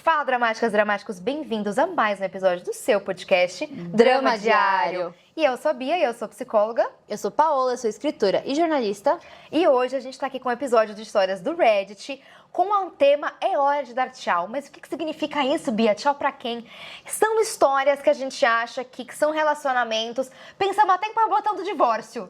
Fala, dramáticas, dramáticos, bem-vindos a mais um episódio do seu podcast Drama Diário. E eu sou a Bia, eu sou psicóloga. Eu sou Paola, sou escritora e jornalista. E hoje a gente tá aqui com um episódio de histórias do Reddit, com o tema É Hora de Dar Tchau. Mas o que significa isso, Bia? Tchau pra quem? São histórias que a gente acha que são relacionamentos. Pensamos até em pôr o botão do divórcio.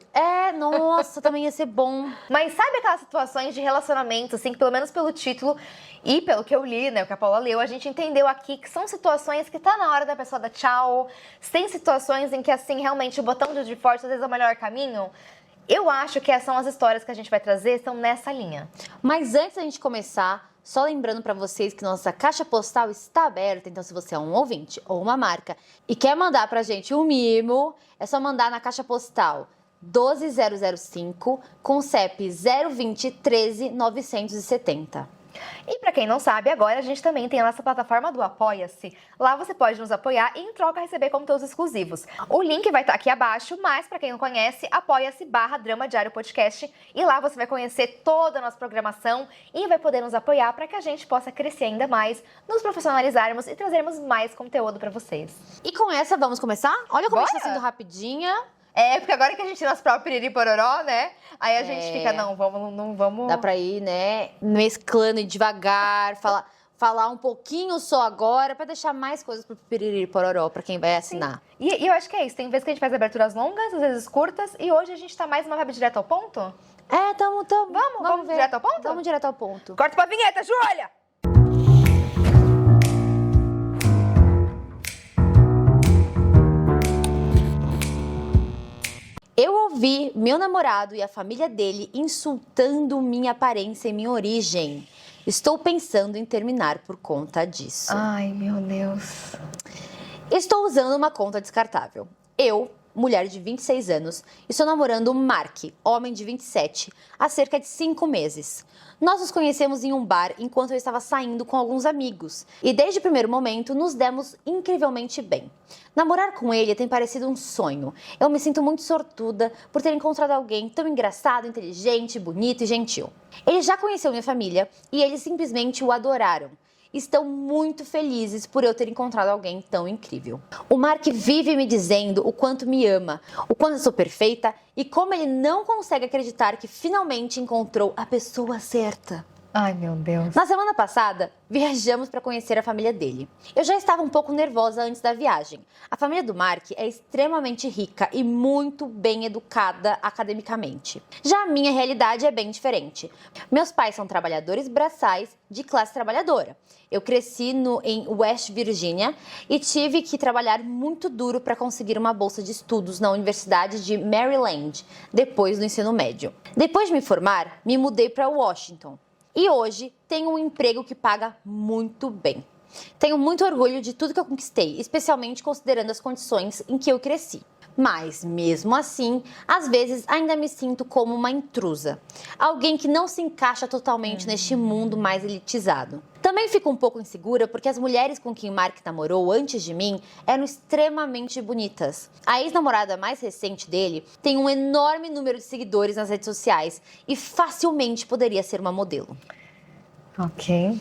Nossa, também ia ser bom. Mas sabe aquelas situações de relacionamento, assim, que pelo menos pelo título e pelo que eu li, né, o que a Paula leu, a gente entendeu aqui que são situações que tá na hora da pessoa dar tchau. Tem situações em que, assim, realmente o botão do divórcio às vezes é o melhor caminho. Eu acho que essas são as histórias que a gente vai trazer, são nessa linha. Mas antes da gente começar, só lembrando pra vocês que nossa caixa postal está aberta, então se você é um ouvinte ou uma marca e quer mandar pra gente um mimo, é só mandar na caixa postal 12005 com CEP 020 13 970. E pra quem não sabe, agora a gente também tem a nossa plataforma do Apoia-se. Lá você pode nos apoiar e em troca receber conteúdos exclusivos. O link vai estar aqui abaixo, mas pra quem não conhece, apoia-se/Drama Diário Podcast. E lá você vai conhecer toda a nossa programação e vai poder nos apoiar para que a gente possa crescer ainda mais, nos profissionalizarmos e trazermos mais conteúdo pra vocês. E com essa, vamos começar? Olha como Bora! está sendo rapidinha. Porque agora que a gente tem nosso próprio piriri pororó, né? Aí a gente fica, não vamos... Dá pra ir, né, mesclando e devagar, falar um pouquinho só agora, pra deixar mais coisas pro piriri pororó, pra quem vai assinar. E eu acho que é isso. Tem vezes que a gente faz aberturas longas, às vezes curtas, e hoje a gente tá mais uma vibe direto ao ponto. Vamos ver. Direto ao ponto? Vamos direto ao ponto. Corta pra vinheta, Júlia! Eu ouvi meu namorado e a família dele insultando minha aparência e minha origem. Estou pensando em terminar por conta disso. Ai, meu Deus. Estou usando uma conta descartável. Eu, mulher de 26 anos, estou namorando o Mark, homem de 27, há cerca de 5 meses. Nós nos conhecemos em um bar enquanto eu estava saindo com alguns amigos e desde o primeiro momento nos demos incrivelmente bem. Namorar com ele tem parecido um sonho. Eu me sinto muito sortuda por ter encontrado alguém tão engraçado, inteligente, bonito e gentil. Ele já conheceu minha família e eles simplesmente o adoraram. Estão muito felizes por eu ter encontrado alguém tão incrível. O Mark vive me dizendo o quanto me ama, o quanto eu sou perfeita e como ele não consegue acreditar que finalmente encontrou a pessoa certa. Ai, meu Deus. Na semana passada, viajamos para conhecer a família dele. Eu já estava um pouco nervosa antes da viagem. A família do Mark é extremamente rica e muito bem educada academicamente. Já a minha realidade é bem diferente. Meus pais são trabalhadores braçais de classe trabalhadora. Eu cresci em West Virginia e tive que trabalhar muito duro para conseguir uma bolsa de estudos na Universidade de Maryland, depois do ensino médio. Depois de me formar, me mudei para Washington. E hoje tenho um emprego que paga muito bem. Tenho muito orgulho de tudo que eu conquistei, especialmente considerando as condições em que eu cresci. Mas, mesmo assim, às vezes ainda me sinto como uma intrusa. Alguém que não se encaixa totalmente neste mundo mais elitizado. Também fico um pouco insegura porque as mulheres com quem Mark namorou antes de mim eram extremamente bonitas. A ex-namorada mais recente dele tem um enorme número de seguidores nas redes sociais e facilmente poderia ser uma modelo. Ok.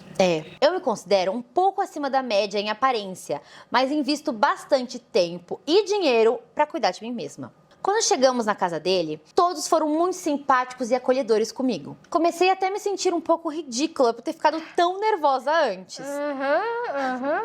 Eu me considero um pouco acima da média em aparência, mas invisto bastante tempo e dinheiro para cuidar de mim mesma. Quando chegamos na casa dele, todos foram muito simpáticos e acolhedores comigo. Comecei até a me sentir um pouco ridícula por ter ficado tão nervosa antes.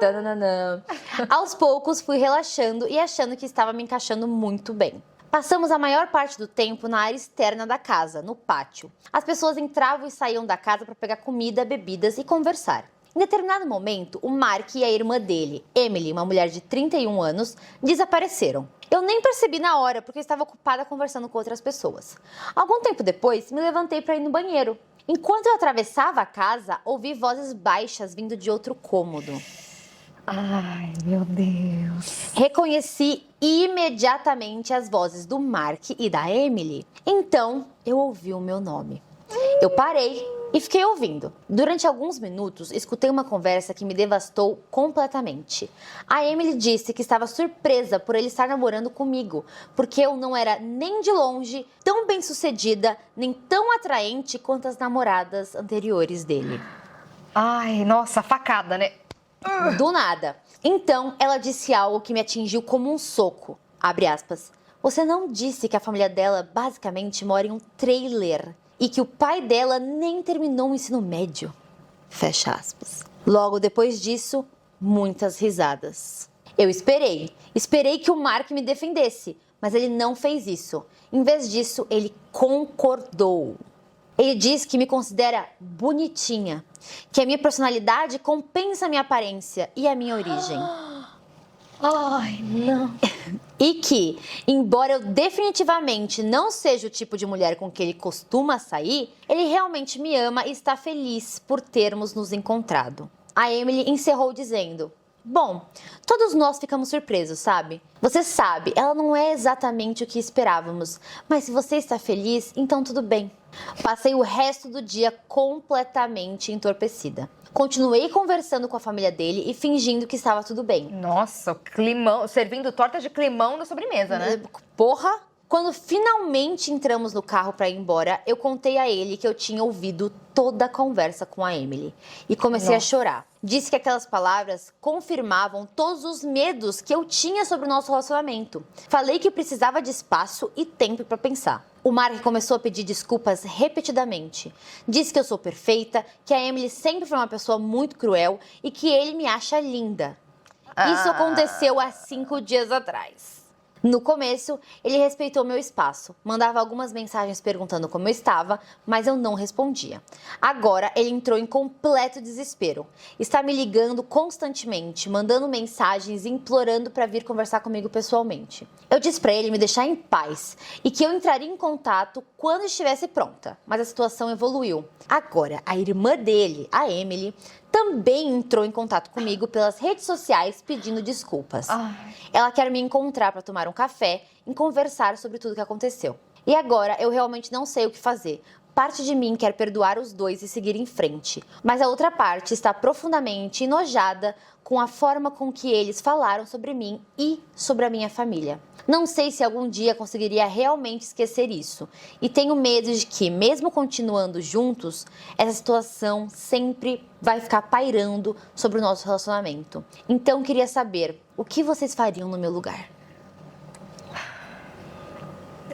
Tananana. Aos poucos fui relaxando e achando que estava me encaixando muito bem. Passamos a maior parte do tempo na área externa da casa, no pátio. As pessoas entravam e saíam da casa para pegar comida, bebidas e conversar. Em determinado momento, o Mark e a irmã dele, Emily, uma mulher de 31 anos, desapareceram. Eu nem percebi na hora, porque eu estava ocupada conversando com outras pessoas. Algum tempo depois, me levantei para ir no banheiro. Enquanto eu atravessava a casa, ouvi vozes baixas vindo de outro cômodo. Ai, meu Deus. Reconheci imediatamente as vozes do Mark e da Emily. Então, eu ouvi o meu nome. Eu parei e fiquei ouvindo. Durante alguns minutos, escutei uma conversa que me devastou completamente. A Emily disse que estava surpresa por ele estar namorando comigo, porque eu não era nem de longe tão bem-sucedida, nem tão atraente quanto as namoradas anteriores dele. Ai, nossa, facada, né? Do nada. Então, ela disse algo que me atingiu como um soco. Abre aspas. Você não disse que a família dela basicamente mora em um trailer e que o pai dela nem terminou o ensino médio? Fecha aspas. Logo depois disso, muitas risadas. Eu esperei que o Mark me defendesse, mas ele não fez isso. Em vez disso, ele concordou. Ele diz que me considera bonitinha, que a minha personalidade compensa a minha aparência e a minha origem. Ai, não. E que, embora eu definitivamente não seja o tipo de mulher com que ele costuma sair, ele realmente me ama e está feliz por termos nos encontrado. A Emily encerrou dizendo: bom, todos nós ficamos surpresos, sabe? Você sabe, ela não é exatamente o que esperávamos, mas se você está feliz, então tudo bem. Passei o resto do dia completamente entorpecida. Continuei conversando com a família dele e fingindo que estava tudo bem. Nossa, climão, servindo torta de climão na sobremesa, né? Porra! Quando finalmente entramos no carro para ir embora, eu contei a ele que eu tinha ouvido toda a conversa com a Emily e comecei a chorar. Disse que aquelas palavras confirmavam todos os medos que eu tinha sobre o nosso relacionamento. Falei que precisava de espaço e tempo para pensar. O Mark começou a pedir desculpas repetidamente. Disse que eu sou perfeita, que a Emily sempre foi uma pessoa muito cruel e que ele me acha linda. Isso aconteceu há 5 dias atrás. No começo, ele respeitou meu espaço, mandava algumas mensagens perguntando como eu estava, mas eu não respondia. Agora, ele entrou em completo desespero. Está me ligando constantemente, mandando mensagens e implorando para vir conversar comigo pessoalmente. Eu disse para ele me deixar em paz e que eu entraria em contato quando estivesse pronta, mas a situação evoluiu. Agora, a irmã dele, a Emily, também entrou em contato comigo pelas redes sociais pedindo desculpas. Ela quer me encontrar para tomar um café e conversar sobre tudo o que aconteceu. E agora eu realmente não sei o que fazer. Parte de mim quer perdoar os dois e seguir em frente, mas a outra parte está profundamente enojada com a forma com que eles falaram sobre mim e sobre a minha família. Não sei se algum dia conseguiria realmente esquecer isso. E tenho medo de que, mesmo continuando juntos, essa situação sempre vai ficar pairando sobre o nosso relacionamento. Então, queria saber, o que vocês fariam no meu lugar?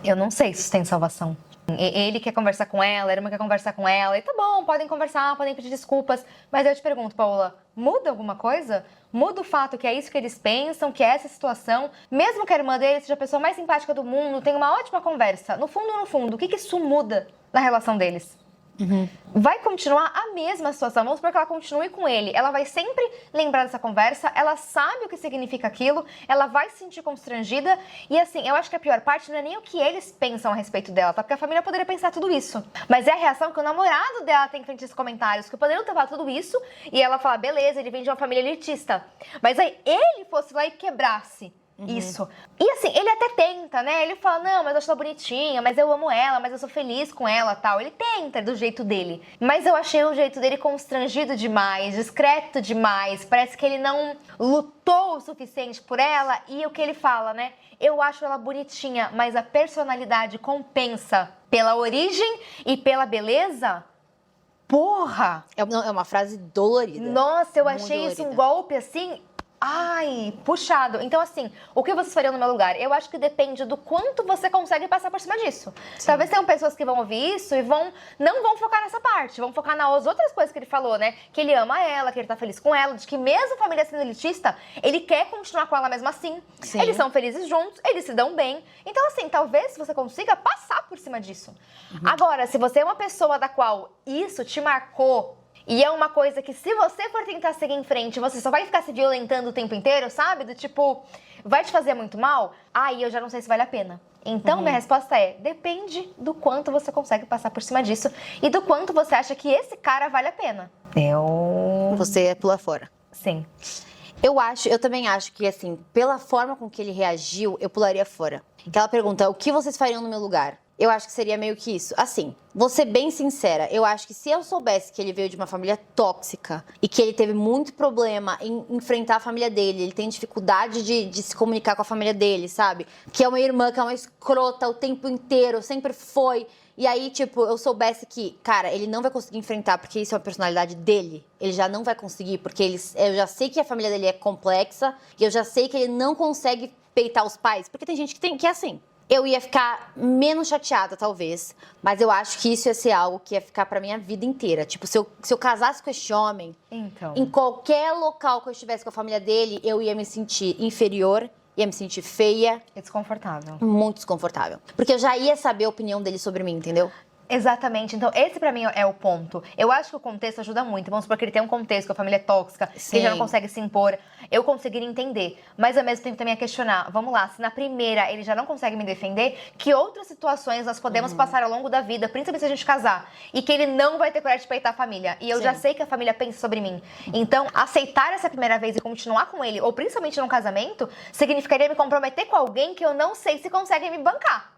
Eu não sei se isso tem salvação. Ele quer conversar com ela, a irmã quer conversar com ela. E tá bom, podem conversar, podem pedir desculpas. Mas eu te pergunto, Paola, muda alguma coisa? Muda o fato que é isso que eles pensam, que é essa situação? Mesmo que a irmã dele seja a pessoa mais simpática do mundo, tenha uma ótima conversa. No fundo, o que isso muda na relação deles? Vai continuar a mesma situação. Vamos supor que ela continue com ele. Ela vai sempre lembrar dessa conversa. Ela sabe o que significa aquilo. Ela vai se sentir constrangida. E assim, eu acho que a pior parte não é nem o que eles pensam a respeito dela, tá? Porque a família poderia pensar tudo isso. Mas é a reação que o namorado dela tem frente a esses comentários. Que poderiam ter falado tudo isso e ela falar, beleza, ele vem de uma família elitista. Mas aí ele fosse lá e quebrasse isso. E assim, ele até tenta, né? Ele fala, não, mas eu acho ela bonitinha, mas eu amo ela, mas eu sou feliz com ela, tal. Ele tenta do jeito dele. Mas eu achei o jeito dele constrangido demais, discreto demais. Parece que ele não lutou o suficiente por ela. E o que ele fala, né? Eu acho ela bonitinha, mas a personalidade compensa pela origem e pela beleza? Porra! É uma frase dolorida. Nossa, eu Muito achei isso um dolorida. golpe assim... Ai, puxado. Então, assim, o que vocês fariam no meu lugar? Eu acho que depende do quanto você consegue passar por cima disso. Sim. Talvez tenham pessoas que vão ouvir isso e não vão focar nessa parte, vão focar nas outras coisas que ele falou, né? Que ele ama ela, que ele tá feliz com ela, de que mesmo a família sendo elitista, ele quer continuar com ela mesmo assim. Sim. Eles são felizes juntos, eles se dão bem. Então, assim, talvez você consiga passar por cima disso. Agora, se você é uma pessoa da qual isso te marcou, e é uma coisa que se você for tentar seguir em frente, você só vai ficar se violentando o tempo inteiro, sabe? Do tipo, vai te fazer muito mal? Aí eu já não sei se vale a pena. Então, minha resposta é, depende do quanto você consegue passar por cima disso e do quanto você acha que esse cara vale a pena. Você pula fora. Sim. Eu também acho que, assim, pela forma com que ele reagiu, eu pularia fora. Aquela pergunta, o que vocês fariam no meu lugar? Eu acho que seria meio que isso. Assim, vou ser bem sincera, eu acho que se eu soubesse que ele veio de uma família tóxica e que ele teve muito problema em enfrentar a família dele, ele tem dificuldade de se comunicar com a família dele, sabe? Que é uma irmã que é uma escrota o tempo inteiro, sempre foi. e aí, tipo, eu soubesse que, cara, ele não vai conseguir enfrentar porque isso é a personalidade dele, ele já não vai conseguir, porque eu já sei que a família dele é complexa e eu já sei que ele não consegue peitar os pais, porque tem gente que é assim. Eu ia ficar menos chateada, talvez, mas eu acho que isso ia ser algo que ia ficar pra minha vida inteira. Tipo, se eu casasse com esse homem, Então. em qualquer local que eu estivesse com a família dele, eu ia me sentir inferior, ia me sentir feia, É desconfortável. muito desconfortável. Porque eu já ia saber a opinião dele sobre mim, entendeu? Exatamente. Então, esse pra mim é o ponto. Eu acho que o contexto ajuda muito. Vamos supor que ele tem um contexto, que a família é tóxica, que ele já não Sim. consegue se impor. Eu conseguiria entender. Mas, ao mesmo tempo, também é questionar. Vamos lá, se na primeira ele já não consegue me defender, que outras situações nós podemos passar ao longo da vida, principalmente se a gente casar, e que ele não vai ter coragem de peitar a família. E eu já Sim. sei que a família pensa sobre mim. Então, aceitar essa primeira vez e continuar com ele, ou principalmente num casamento, significaria me comprometer com alguém que eu não sei se consegue me bancar.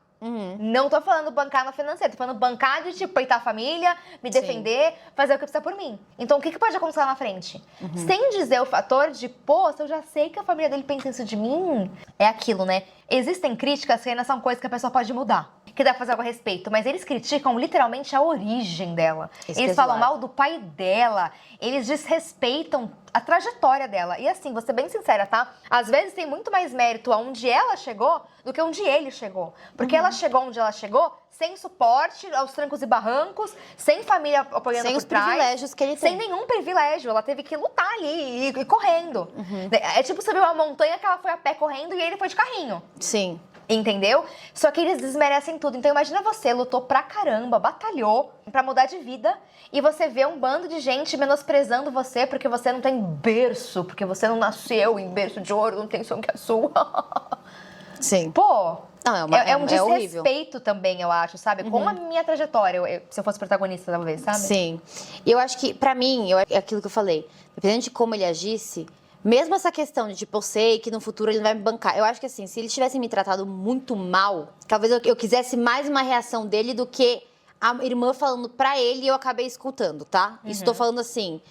Não tô falando bancar no financeiro, tô falando bancar de, tipo, peitar a família, me defender, fazer o que precisa por mim. Então, o que pode acontecer lá na frente? Sem dizer o fator de, pô, se eu já sei que a família dele pensa isso de mim, é aquilo, né? Existem críticas que ainda são coisas que a pessoa pode mudar, que dá pra fazer algo a respeito, mas eles criticam literalmente a origem dela. Isso Eles é falam zoado. mal do pai dela, eles desrespeitam a trajetória dela. E assim, vou ser bem sincera, tá? Às vezes tem muito mais mérito aonde ela chegou do que onde ele chegou. Porque ela chegou onde ela chegou sem suporte, aos trancos e barrancos, sem família apoiando Sem por os trás. privilégios que ele Sem tem. nenhum privilégio. Ela teve que lutar ali e correndo. É tipo subir uma montanha que ela foi a pé correndo e ele foi de carrinho. Sim. Entendeu? Só que eles desmerecem tudo. Então imagina você, lutou pra caramba, batalhou pra mudar de vida e você vê um bando de gente menosprezando você porque você não tem berço, porque você não nasceu em berço de ouro, não tem som que é sua. Sim. Pô, Não, é um é horrível. desrespeito também, eu acho, sabe? Com a minha trajetória, se eu fosse protagonista, talvez, sabe? Sim. E eu acho que, pra mim, é aquilo que eu falei. Dependendo de como ele agisse, mesmo essa questão de, tipo, eu sei que no futuro ele não vai me bancar. Eu acho que, assim, se eles tivessem me tratado muito mal, talvez eu quisesse mais uma reação dele do que a irmã falando pra ele e eu acabei escutando, tá? Isso tô falando assim,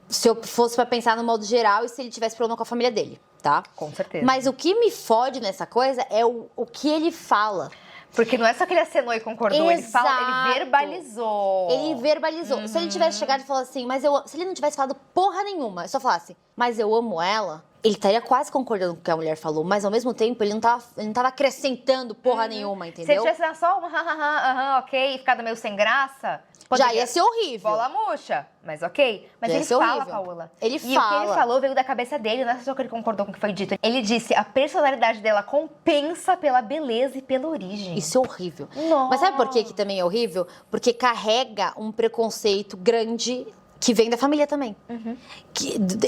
se eu fosse pra pensar no modo geral e se ele tivesse problema com a família dele, tá? Com certeza. Mas o que me fode nessa coisa é o que ele fala. Porque não é só que ele acenou e concordou, ele Exato. verbalizou. Ele verbalizou. Se ele tivesse chegado e falado assim, se ele não tivesse falado porra nenhuma, só falasse, mas eu amo ela, ele estaria quase concordando com o que a mulher falou, mas ao mesmo tempo ele não tava acrescentando porra nenhuma, Se ele entendeu? tivesse dado só um ok, e ficado meio sem graça... Já ia ser horrível. Bola murcha, mas ok. Mas Já ia ele ser fala, horrível. Paola. Ele e fala. o que ele falou veio da cabeça dele, não é só que ele concordou com o que foi dito. Ele disse, a personalidade dela compensa pela beleza e pela origem. Isso é horrível. Nossa. Mas sabe por que também é horrível? Porque carrega um preconceito grande que vem da família também.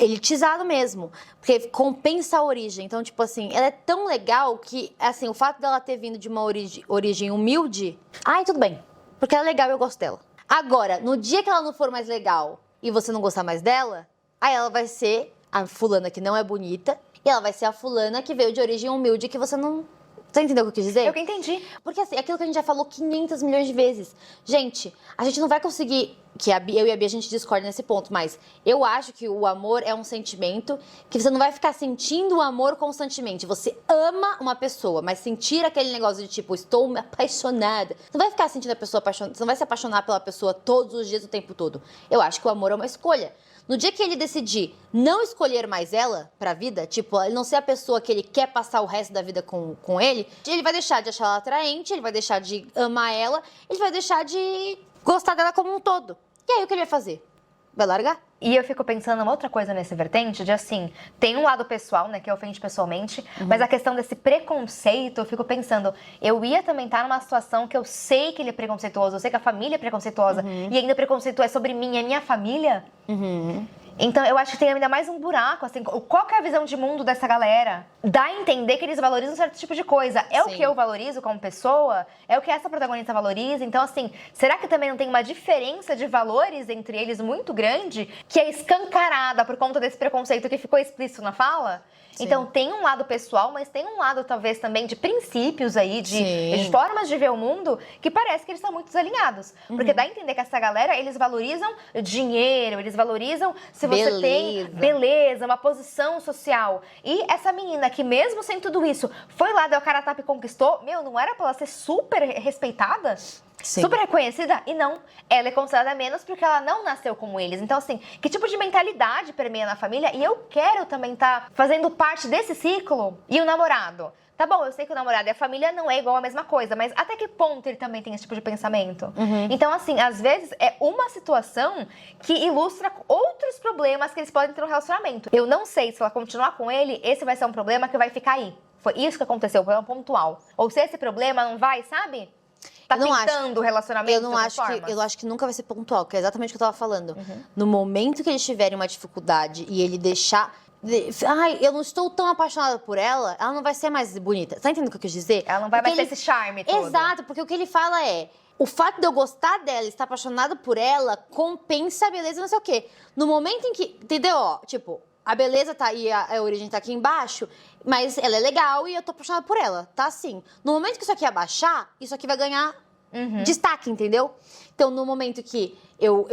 Elitizado mesmo. Porque compensa a origem. Então, tipo assim, ela é tão legal que, assim, o fato dela ter vindo de uma origem humilde, ai, tudo bem. Porque ela é legal e eu gosto dela. Agora, no dia que ela não for mais legal e você não gostar mais dela, aí ela vai ser a fulana que não é bonita e ela vai ser a fulana que veio de origem humilde que você não... Você entendeu o que eu quis dizer? Eu que entendi. Porque assim, é aquilo que a gente já falou 500 milhões de vezes. Gente, a gente não vai conseguir... eu e a Bia, a gente discorda nesse ponto, mas eu acho que o amor é um sentimento que você não vai ficar sentindo o amor constantemente. Você ama uma pessoa, mas sentir aquele negócio de tipo, estou apaixonada. Você não vai ficar sentindo a pessoa apaixonada, você não vai se apaixonar pela pessoa todos os dias, o tempo todo. Eu acho que o amor é uma escolha. No dia que ele decidir não escolher mais ela pra vida, tipo, ele não ser a pessoa que ele quer passar o resto da vida com ele vai deixar de achar ela atraente, ele vai deixar de amar ela, ele vai deixar de gostar dela como um todo. E aí o que ele vai fazer? Vai largar? E eu fico pensando uma outra coisa nesse vertente, de assim, tem um lado pessoal, né, que ofende pessoalmente, mas a questão desse preconceito, eu fico pensando, eu ia também estar numa situação que eu sei que ele é preconceituoso, eu sei que a família é preconceituosa, e ainda o preconceito é sobre mim e a minha família. Então, eu acho que tem ainda mais um buraco, assim, qual que é a visão de mundo dessa galera? Dá a entender que eles valorizam um certo tipo de coisa. É o Sim. que eu valorizo como pessoa? É o que essa protagonista valoriza? Então, assim, será que também não tem uma diferença de valores entre eles muito grande, que é escancarada por conta desse preconceito que ficou explícito na fala? Sim. Então, tem um lado pessoal, mas tem um lado, talvez, também de princípios aí, de Sim. formas de ver o mundo, que parece que eles são muito desalinhados. Porque dá a entender que essa galera, eles valorizam dinheiro, eles valorizam se se você tem beleza, uma posição social. E essa menina que mesmo sem tudo isso, foi lá, deu a cara a tapa e conquistou, não era pra ela ser super respeitada? Sim. Super reconhecida? E não, ela é considerada menos porque ela não nasceu como eles. Então, assim, que tipo de mentalidade permeia na família? E eu quero também estar fazendo parte desse ciclo. E o namorado? Tá bom, eu sei que o namorado e a família não é igual a mesma coisa, mas até que ponto ele também tem esse tipo de pensamento? Então, assim, às vezes é uma situação que ilustra outros problemas que eles podem ter no relacionamento. Eu não sei se ela continuar com ele, esse vai ser um problema que vai ficar aí. Foi isso que aconteceu, um problema pontual. Ou se esse problema não vai, sabe? Tá pintando o relacionamento eu acho que nunca vai ser pontual, que é exatamente o que eu tava falando. No momento que eles tiverem uma dificuldade e ele deixar... Ai, eu não estou tão apaixonada por ela, ela não vai ser mais bonita. Tá entendendo o que eu quis dizer? Ela não vai mais ter esse charme todo. Exato, porque o que ele fala é... O fato de eu gostar dela e estar apaixonada por ela compensa a beleza, não sei o quê. No momento em que... Entendeu? Ó, tipo, a beleza tá aí, a origem tá aqui embaixo, mas ela é legal e eu tô apaixonada por ela, tá assim. No momento que isso aqui abaixar, isso aqui vai ganhar destaque, entendeu? Então, no momento que eu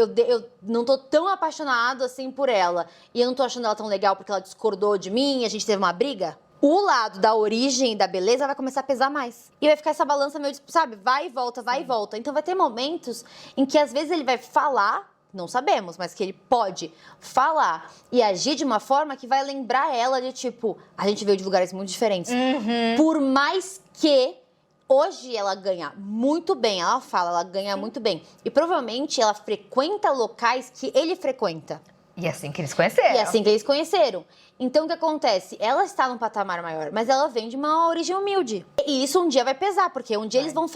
não tô tão apaixonado assim por ela e eu não tô achando ela tão legal porque ela discordou de mim, a gente teve uma briga, o lado da origem e da beleza vai começar a pesar mais. E vai ficar essa balança meio, sabe, vai e volta, vai e volta. Então, vai ter momentos em que, às vezes, ele vai falar, não sabemos, mas que ele pode falar e agir de uma forma que vai lembrar ela de, tipo, a gente veio de lugares muito diferentes. Por mais que hoje ela ganha muito bem, ela fala, ela ganha muito bem. E provavelmente ela frequenta locais que ele frequenta. E assim que eles conheceram. Então, o que acontece? Ela está num patamar maior, mas ela vem de uma origem humilde. E isso um dia vai pesar, porque um dia eles vão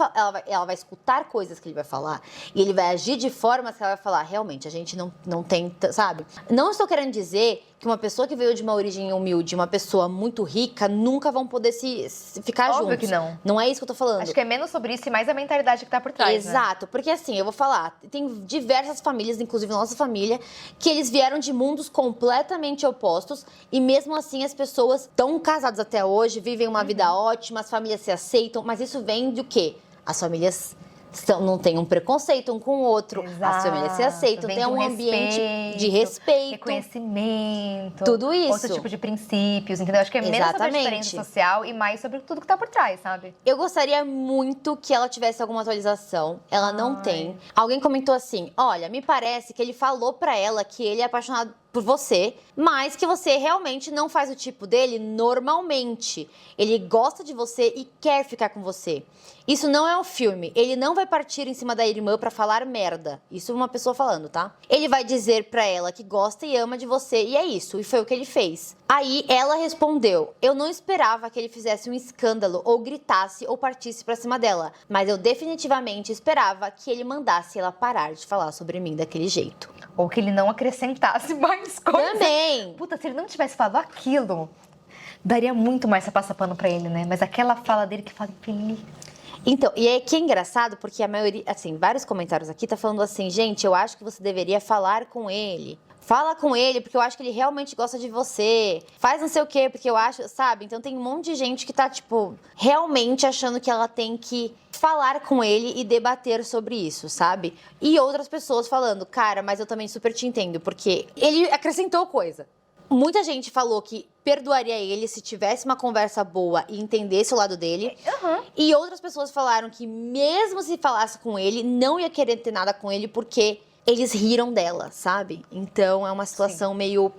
ela vai escutar coisas que ele vai falar e ele vai agir de formas que ela vai falar, realmente, a gente não tem, sabe? Não estou querendo dizer que uma pessoa que veio de uma origem humilde, uma pessoa muito rica, nunca vão poder se ficar juntos. Óbvio que não. Não é isso que eu tô falando. Acho que é menos sobre isso e mais a mentalidade que tá por trás, Exato, porque assim, eu vou falar, tem diversas famílias, inclusive nossa família, que eles vieram de mundos completamente opostos e mesmo assim as pessoas estão casadas até hoje, vivem uma vida ótima, as famílias se aceitam, mas isso vem do quê? As famílias não tem um preconceito um com o outro, as famílias se aceitam, tem um ambiente de respeito, reconhecimento, tudo isso. Outro tipo de princípios, entendeu? Acho que é menos sobre a diferença social e mais sobre tudo que tá por trás, sabe? Eu gostaria muito que ela tivesse alguma atualização, ela não tem. Alguém comentou assim, olha, me parece que ele falou pra ela que ele é apaixonado por você, mas que você realmente não faz o tipo dele normalmente. Ele gosta de você e quer ficar com você. Isso não é um filme. Ele não vai partir em cima da irmã pra falar merda. Isso é uma pessoa falando, tá? Ele vai dizer pra ela que gosta e ama de você e é isso. E foi o que ele fez. Aí ela respondeu, eu não esperava que ele fizesse um escândalo ou gritasse ou partisse pra cima dela, mas eu definitivamente esperava que ele mandasse ela parar de falar sobre mim daquele jeito. Ou que ele não acrescentasse mais coisas. Também. Puta, se ele não tivesse falado aquilo, daria muito mais pra passar pano pra ele, né? Mas aquela fala dele que fala infeliz. Então, e é que é engraçado porque a maioria, assim, vários comentários aqui tá falando assim, gente, eu acho que você deveria falar com ele. Fala com ele, porque eu acho que ele realmente gosta de você. Faz não sei o quê, porque eu acho, sabe? Então tem um monte de gente que tá, tipo, realmente achando que ela tem que falar com ele e debater sobre isso, sabe? E outras pessoas falando, cara, mas eu também super te entendo, porque ele acrescentou coisa. Muita gente falou que perdoaria ele se tivesse uma conversa boa e entendesse o lado dele. E outras pessoas falaram que mesmo se falasse com ele, não ia querer ter nada com ele porque eles riram dela, sabe? Então é uma situação meio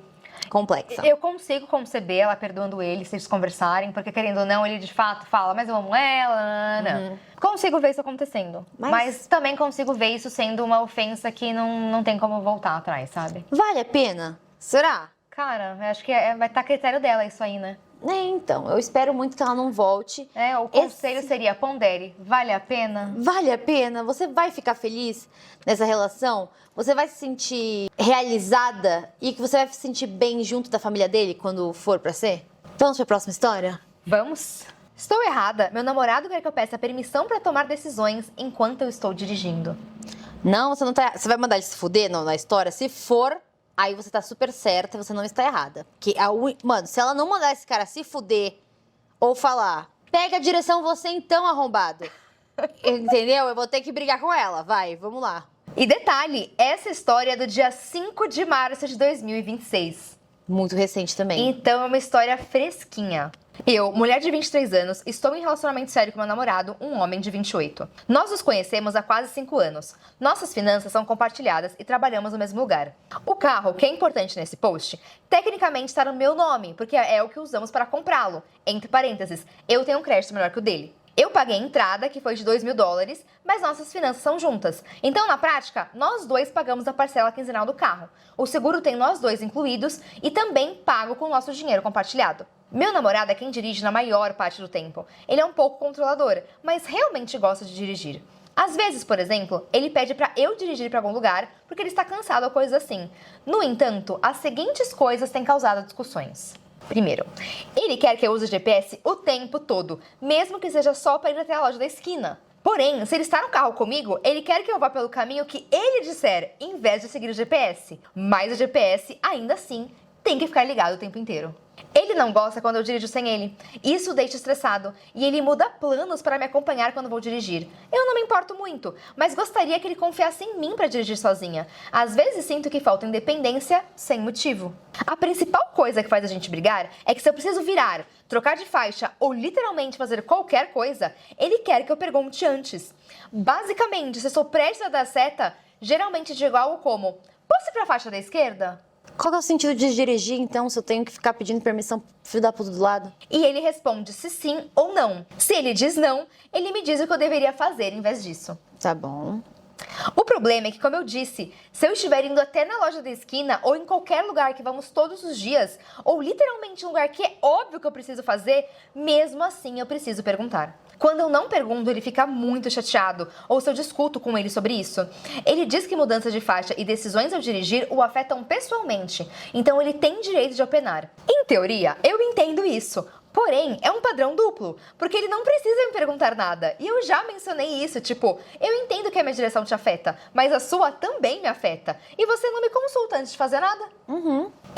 complexa. Eu consigo conceber ela perdoando ele se eles conversarem, porque querendo ou não, ele de fato fala, mas eu amo ela, Ana. Consigo ver isso acontecendo. Mas também consigo ver isso sendo uma ofensa que não tem como voltar atrás, sabe? Vale a pena? Será? Cara, eu acho que vai estar a critério dela isso aí, né? Então, eu espero muito que ela não volte. O conselho seria, pondere, vale a pena? Vale a pena? Você vai ficar feliz nessa relação? Você vai se sentir realizada e que você vai se sentir bem junto da família dele quando for pra ser? Vamos pra próxima história? Vamos? Estou errada. Meu namorado quer que eu peça permissão pra tomar decisões enquanto eu estou dirigindo. Não, você não tá... Você vai mandar ele se fuder na história? Se for... Aí você tá super certa, você não está errada. Mano, se ela não mandar esse cara se fuder ou falar, pega a direção você então, arrombado. Entendeu? Eu vou ter que brigar com ela. Vai, vamos lá. E detalhe, essa história é do dia 5 de março de 2026. Muito recente também. Então é uma história fresquinha. Eu, mulher de 23 anos, estou em relacionamento sério com meu namorado, um homem de 28. Nós nos conhecemos há quase 5 anos. Nossas finanças são compartilhadas e trabalhamos no mesmo lugar. O carro, que é importante nesse post, tecnicamente está no meu nome, porque é o que usamos para comprá-lo. Entre parênteses, eu tenho um crédito melhor que o dele. Eu paguei a entrada, que foi de $2.000, mas nossas finanças são juntas. Então, na prática, nós dois pagamos a parcela quinzenal do carro. O seguro tem nós dois incluídos e também pago com o nosso dinheiro compartilhado. Meu namorado é quem dirige na maior parte do tempo. Ele é um pouco controlador, mas realmente gosta de dirigir. Às vezes, por exemplo, ele pede para eu dirigir para algum lugar porque ele está cansado ou coisas assim. No entanto, as seguintes coisas têm causado discussões. Primeiro, ele quer que eu use o GPS o tempo todo, mesmo que seja só para ir até a loja da esquina. Porém, se ele está no carro comigo, ele quer que eu vá pelo caminho que ele disser, em vez de seguir o GPS. Mas o GPS, ainda assim, tem que ficar ligado o tempo inteiro. Ele não gosta quando eu dirijo sem ele. Isso o deixa estressado e ele muda planos para me acompanhar quando vou dirigir. Eu não me importo muito, mas gostaria que ele confiasse em mim para dirigir sozinha. Às vezes sinto que falta independência sem motivo. A principal coisa que faz a gente brigar é que se eu preciso virar, trocar de faixa ou literalmente fazer qualquer coisa, ele quer que eu pergunte antes. Basicamente, se eu sou prestes a dar seta, geralmente digo algo como: posso ir para a faixa da esquerda? Qual é o sentido de dirigir, então, se eu tenho que ficar pedindo permissão pro filho da puta do lado? E ele responde se sim ou não. Se ele diz não, ele me diz o que eu deveria fazer em vez disso. Tá bom. O problema é que, como eu disse, se eu estiver indo até na loja da esquina ou em qualquer lugar que vamos todos os dias, ou literalmente um lugar que é óbvio que eu preciso fazer, mesmo assim eu preciso perguntar. Quando eu não pergunto, ele fica muito chateado, ou se eu discuto com ele sobre isso. Ele diz que mudança de faixa e decisões ao dirigir o afetam pessoalmente, então ele tem direito de opinar. Em teoria, eu entendo isso. Porém, é um padrão duplo, porque ele não precisa me perguntar nada. E eu já mencionei isso, tipo, eu entendo que a minha direção te afeta, mas a sua também me afeta. E você não me consulta antes de fazer nada?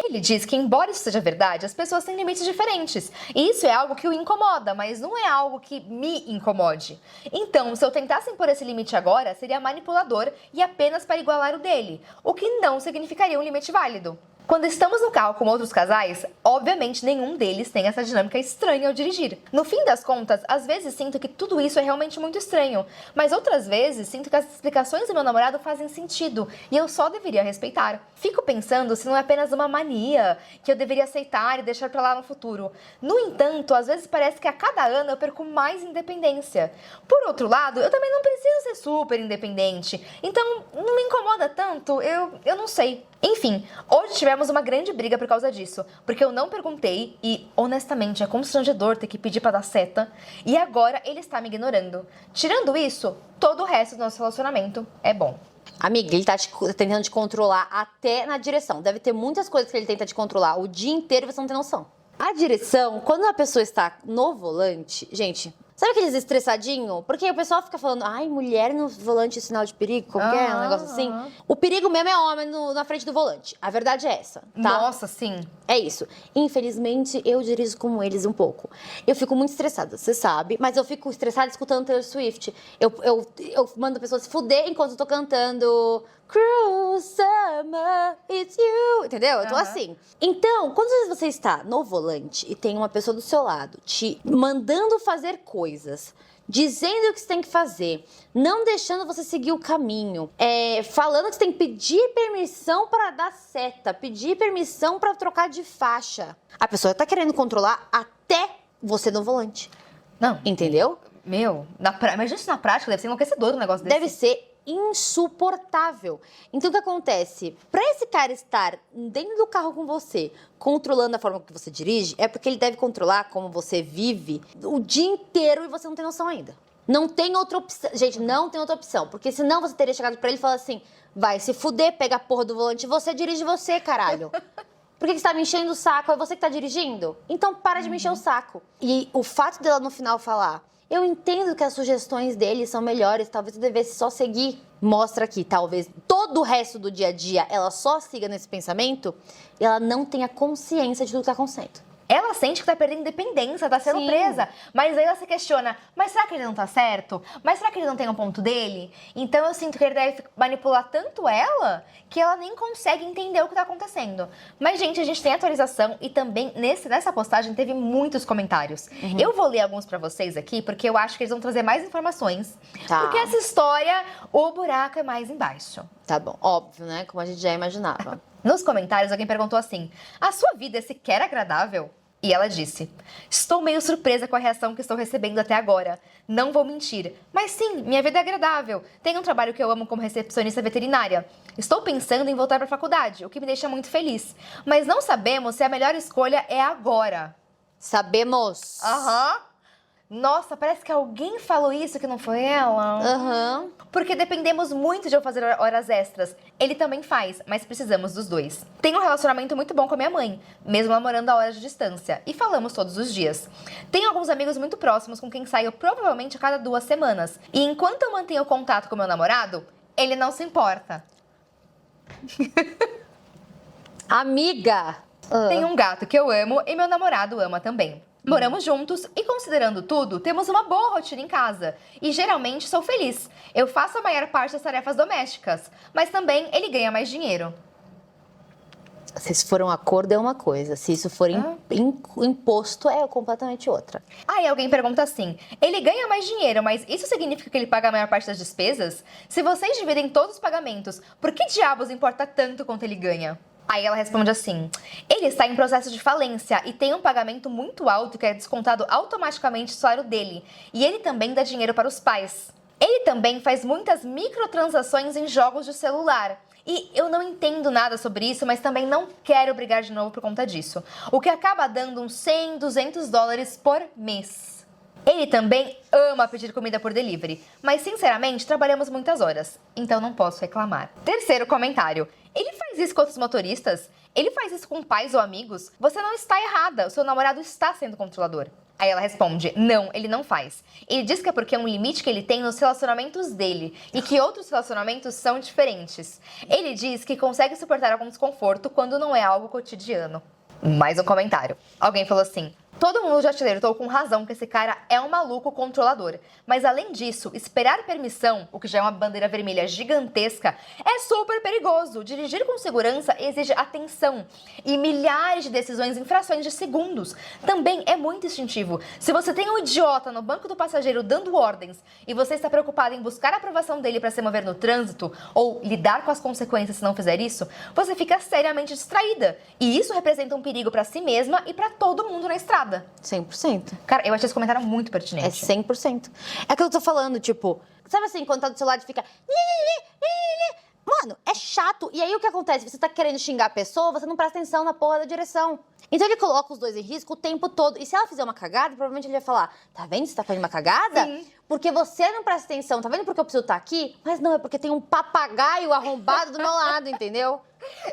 Ele diz que, embora isso seja verdade, as pessoas têm limites diferentes. E isso é algo que o incomoda, mas não é algo que me incomode. Então, se eu tentasse impor esse limite agora, seria manipulador e apenas para igualar o dele, o que não significaria um limite válido. Quando estamos no carro com outros casais, obviamente nenhum deles tem essa dinâmica estranha ao dirigir. No fim das contas, às vezes sinto que tudo isso é realmente muito estranho, mas outras vezes sinto que as explicações do meu namorado fazem sentido e eu só deveria respeitar. Fico pensando se não é apenas uma mania que eu deveria aceitar e deixar pra lá no futuro. No entanto, às vezes parece que a cada ano eu perco mais independência. Por outro lado, eu também não preciso ser super independente, então não me incomoda tanto, eu não sei. Enfim, hoje tivemos uma grande briga por causa disso, porque eu não perguntei e, honestamente, é constrangedor ter que pedir pra dar seta, e agora ele está me ignorando. Tirando isso, todo o resto do nosso relacionamento é bom. Amiga, ele tá tentando te controlar até na direção. Deve ter muitas coisas que ele tenta te controlar o dia inteiro e você não tem noção. A direção, quando a pessoa está no volante, gente, sabe aqueles estressadinhos? Porque o pessoal fica falando, ai, mulher no volante é sinal de perigo, qualquer um negócio assim. O perigo mesmo é homem na frente do volante. A verdade é essa, tá? Nossa, sim. É isso. Infelizmente, eu dirijo como eles um pouco. Eu fico muito estressada, você sabe, mas eu fico estressada escutando Taylor Swift. Eu mando a pessoa se fuder enquanto eu tô cantando Cruel Summer, it's you. Entendeu? Eu tô assim. Então, quando você está no volante e tem uma pessoa do seu lado te mandando fazer coisas, dizendo o que você tem que fazer, não deixando você seguir o caminho, falando que você tem que pedir permissão para dar seta, pedir permissão para trocar de faixa. A pessoa tá querendo controlar até você no volante. Não. Entendeu? Meu, mas gente, na prática deve ser enlouquecedor um negócio desse. Deve ser insuportável. Então o que acontece? Pra esse cara estar dentro do carro com você, controlando a forma que você dirige, é porque ele deve controlar como você vive o dia inteiro e você não tem noção ainda. Não tem outra opção. Gente, não tem outra opção. Porque senão você teria chegado pra ele e falado assim, vai se fuder, pega a porra do volante, você dirige você, caralho. Por que você tá me enchendo o saco? É você que tá dirigindo? Então para de me encher o saco. E o fato dela no final falar, eu entendo que as sugestões dele são melhores, talvez eu devesse só seguir. Mostra que talvez todo o resto do dia a dia ela só siga nesse pensamento e ela não tenha consciência de tudo que tá acontecendo. Ela sente que tá perdendo independência, tá sendo Sim. presa. Mas aí ela se questiona, mas será que ele não tá certo? Mas será que ele não tem um ponto dele? Então eu sinto que ele deve manipular tanto ela que ela nem consegue entender o que tá acontecendo. Mas, gente, a gente tem atualização e também nessa postagem teve muitos comentários. Eu vou ler alguns pra vocês aqui, porque eu acho que eles vão trazer mais informações. Tá. Porque essa história, o buraco é mais embaixo. Tá bom, óbvio, né? Como a gente já imaginava. Nos comentários, alguém perguntou assim: a sua vida é sequer agradável? E ela disse: estou meio surpresa com a reação que estou recebendo até agora. Não vou mentir. Mas sim, minha vida é agradável. Tenho um trabalho que eu amo como recepcionista veterinária. Estou pensando em voltar para a faculdade, o que me deixa muito feliz. Mas não sabemos se a melhor escolha é agora. Sabemos. Aham. Nossa, parece que alguém falou isso que não foi ela. Aham. Porque dependemos muito de eu fazer horas extras. Ele também faz, mas precisamos dos dois. Tenho um relacionamento muito bom com a minha mãe, mesmo namorando a horas de distância, e falamos todos os dias. Tenho alguns amigos muito próximos com quem saio provavelmente a cada 2 semanas. E enquanto eu mantenho contato com meu namorado, ele não se importa. Amiga. Tenho um gato que eu amo e meu namorado ama também. Moramos juntos e, considerando tudo, temos uma boa rotina em casa. E geralmente sou feliz. Eu faço a maior parte das tarefas domésticas, mas também ele ganha mais dinheiro. Se isso for um acordo, é uma coisa. Se isso for imposto, é completamente outra. Aí alguém pergunta assim: ele ganha mais dinheiro, mas isso significa que ele paga a maior parte das despesas? Se vocês dividem todos os pagamentos, por que diabos importa tanto quanto ele ganha? Aí ela responde assim: ele está em processo de falência e tem um pagamento muito alto que é descontado automaticamente do salário dele. E ele também dá dinheiro para os pais. Ele também faz muitas microtransações em jogos de celular. E eu não entendo nada sobre isso, mas também não quero brigar de novo por conta disso. O que acaba dando uns 100, 200 dólares por mês. Ele também ama pedir comida por delivery, mas sinceramente trabalhamos muitas horas, então não posso reclamar. Terceiro comentário: ele faz isso com outros motoristas? Ele faz isso com pais ou amigos? Você não está errada, o seu namorado está sendo controlador. Aí ela responde: não, ele não faz. Ele diz que é porque é um limite que ele tem nos relacionamentos dele e que outros relacionamentos são diferentes. Ele diz que consegue suportar algum desconforto quando não é algo cotidiano. Mais um comentário. Alguém falou assim: todo mundo já te alertou com razão que esse cara é um maluco controlador. Mas além disso, esperar permissão, o que já é uma bandeira vermelha gigantesca, é super perigoso. Dirigir com segurança exige atenção. E milhares de decisões em frações de segundos. Também é muito instintivo. Se você tem um idiota no banco do passageiro dando ordens e você está preocupado em buscar a aprovação dele para se mover no trânsito ou lidar com as consequências se não fizer isso, você fica seriamente distraída. E isso representa um perigo para si mesma e para todo mundo na estrada. 100%. Cara, eu achei esse comentário muito É pertinente. 100%. É que eu tô falando, tipo... Sabe assim, quando tá do seu lado e fica... Mano, é chato. E aí o que acontece? Você tá querendo xingar a pessoa, você não presta atenção na porra da direção. Então ele coloca os dois em risco o tempo todo. E se ela fizer uma cagada, provavelmente ele vai falar: tá vendo? Você tá fazendo uma cagada? Sim. Porque você não presta atenção. Tá vendo porque eu preciso estar aqui? Mas não, é porque tem um papagaio arrombado do meu lado, entendeu?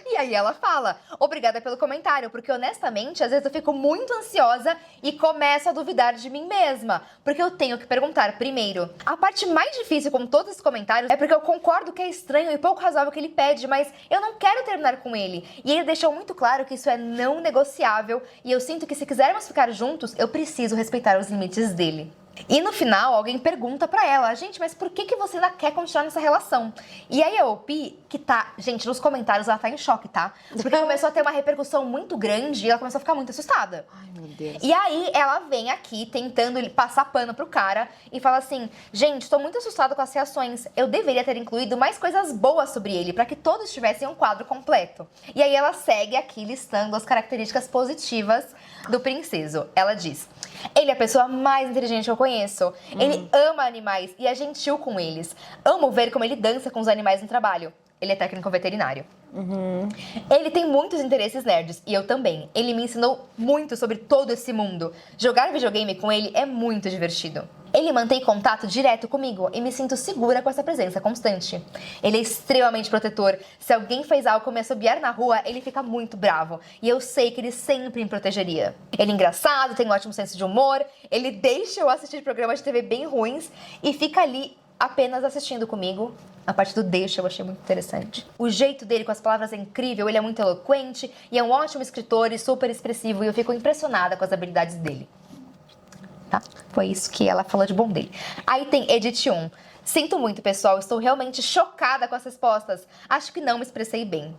E aí ela fala: obrigada pelo comentário, porque honestamente, às vezes eu fico muito ansiosa e começo a duvidar de mim mesma, porque eu tenho que perguntar primeiro. A parte mais difícil com todos esses comentários é porque eu concordo que é estranho e pouco razoável o que ele pede, mas eu não quero terminar com ele. E ele deixou muito claro que isso é não negociável e eu sinto que se quisermos ficar juntos, eu preciso respeitar os limites dele. E no final, alguém pergunta pra ela: gente, mas por que você ainda quer continuar nessa relação? E aí a Opi, que tá, gente, nos comentários ela tá em choque, tá? Porque começou a ter uma repercussão muito grande e ela começou a ficar muito assustada. Ai, meu Deus. E aí ela vem aqui tentando passar pano pro cara e fala assim: gente, tô muito assustada com as reações. Eu deveria ter incluído mais coisas boas sobre ele pra que todos tivessem um quadro completo. E aí ela segue aqui listando as características positivas do princeso. Ela diz: ele é a pessoa mais inteligente que eu conheço. Ele ama animais e é gentil com eles. Amo ver como ele dança com os animais no trabalho. Ele é técnico veterinário. Ele tem muitos interesses nerds, e eu também. Ele me ensinou muito sobre todo esse mundo. Jogar videogame com ele é muito divertido. Ele mantém contato direto comigo e me sinto segura com essa presença constante. Ele é extremamente protetor. Se alguém faz algo me assobiar na rua, ele fica muito bravo. E eu sei que ele sempre me protegeria. Ele é engraçado, tem um ótimo senso de humor. Ele deixa eu assistir programas de TV bem ruins e fica ali apenas assistindo comigo. A parte do deixa eu achei muito interessante. O jeito dele com as palavras é incrível, ele é muito eloquente e é um ótimo escritor e super expressivo, e eu fico impressionada com as habilidades dele. Tá? Foi isso que ela falou de bom dele. Aí tem Edit 1. Sinto muito, pessoal, estou realmente chocada com as respostas. Acho que não me expressei bem.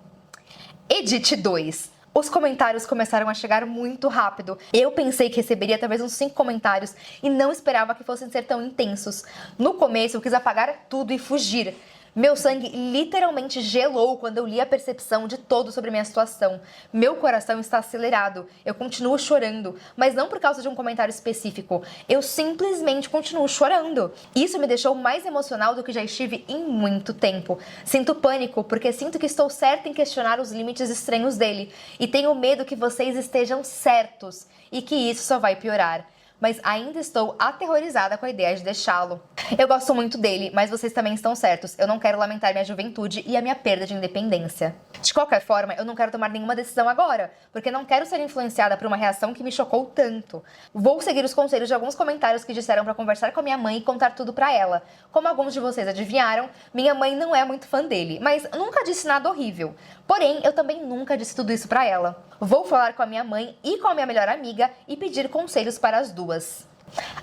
Edit 2. Os comentários começaram a chegar muito rápido. Eu pensei que receberia talvez uns 5 comentários e não esperava que fossem ser tão intensos. No começo eu quis apagar tudo e fugir. Meu sangue literalmente gelou quando eu li a percepção de todos sobre minha situação. Meu coração está acelerado. Eu continuo chorando, mas não por causa de um comentário específico. Eu simplesmente continuo chorando. Isso me deixou mais emocional do que já estive em muito tempo. Sinto pânico porque sinto que estou certa em questionar os limites estranhos dele. E tenho medo que vocês estejam certos e que isso só vai piorar. Mas ainda estou aterrorizada com a ideia de deixá-lo. Eu gosto muito dele, mas vocês também estão certos. Eu não quero lamentar minha juventude e a minha perda de independência. De qualquer forma, eu não quero tomar nenhuma decisão agora, porque não quero ser influenciada por uma reação que me chocou tanto. Vou seguir os conselhos de alguns comentários que disseram para conversar com a minha mãe e contar tudo para ela. Como alguns de vocês adivinharam, minha mãe não é muito fã dele, mas nunca disse nada horrível. Porém, eu também nunca disse tudo isso para ela. Vou falar com a minha mãe e com a minha melhor amiga e pedir conselhos para as duas.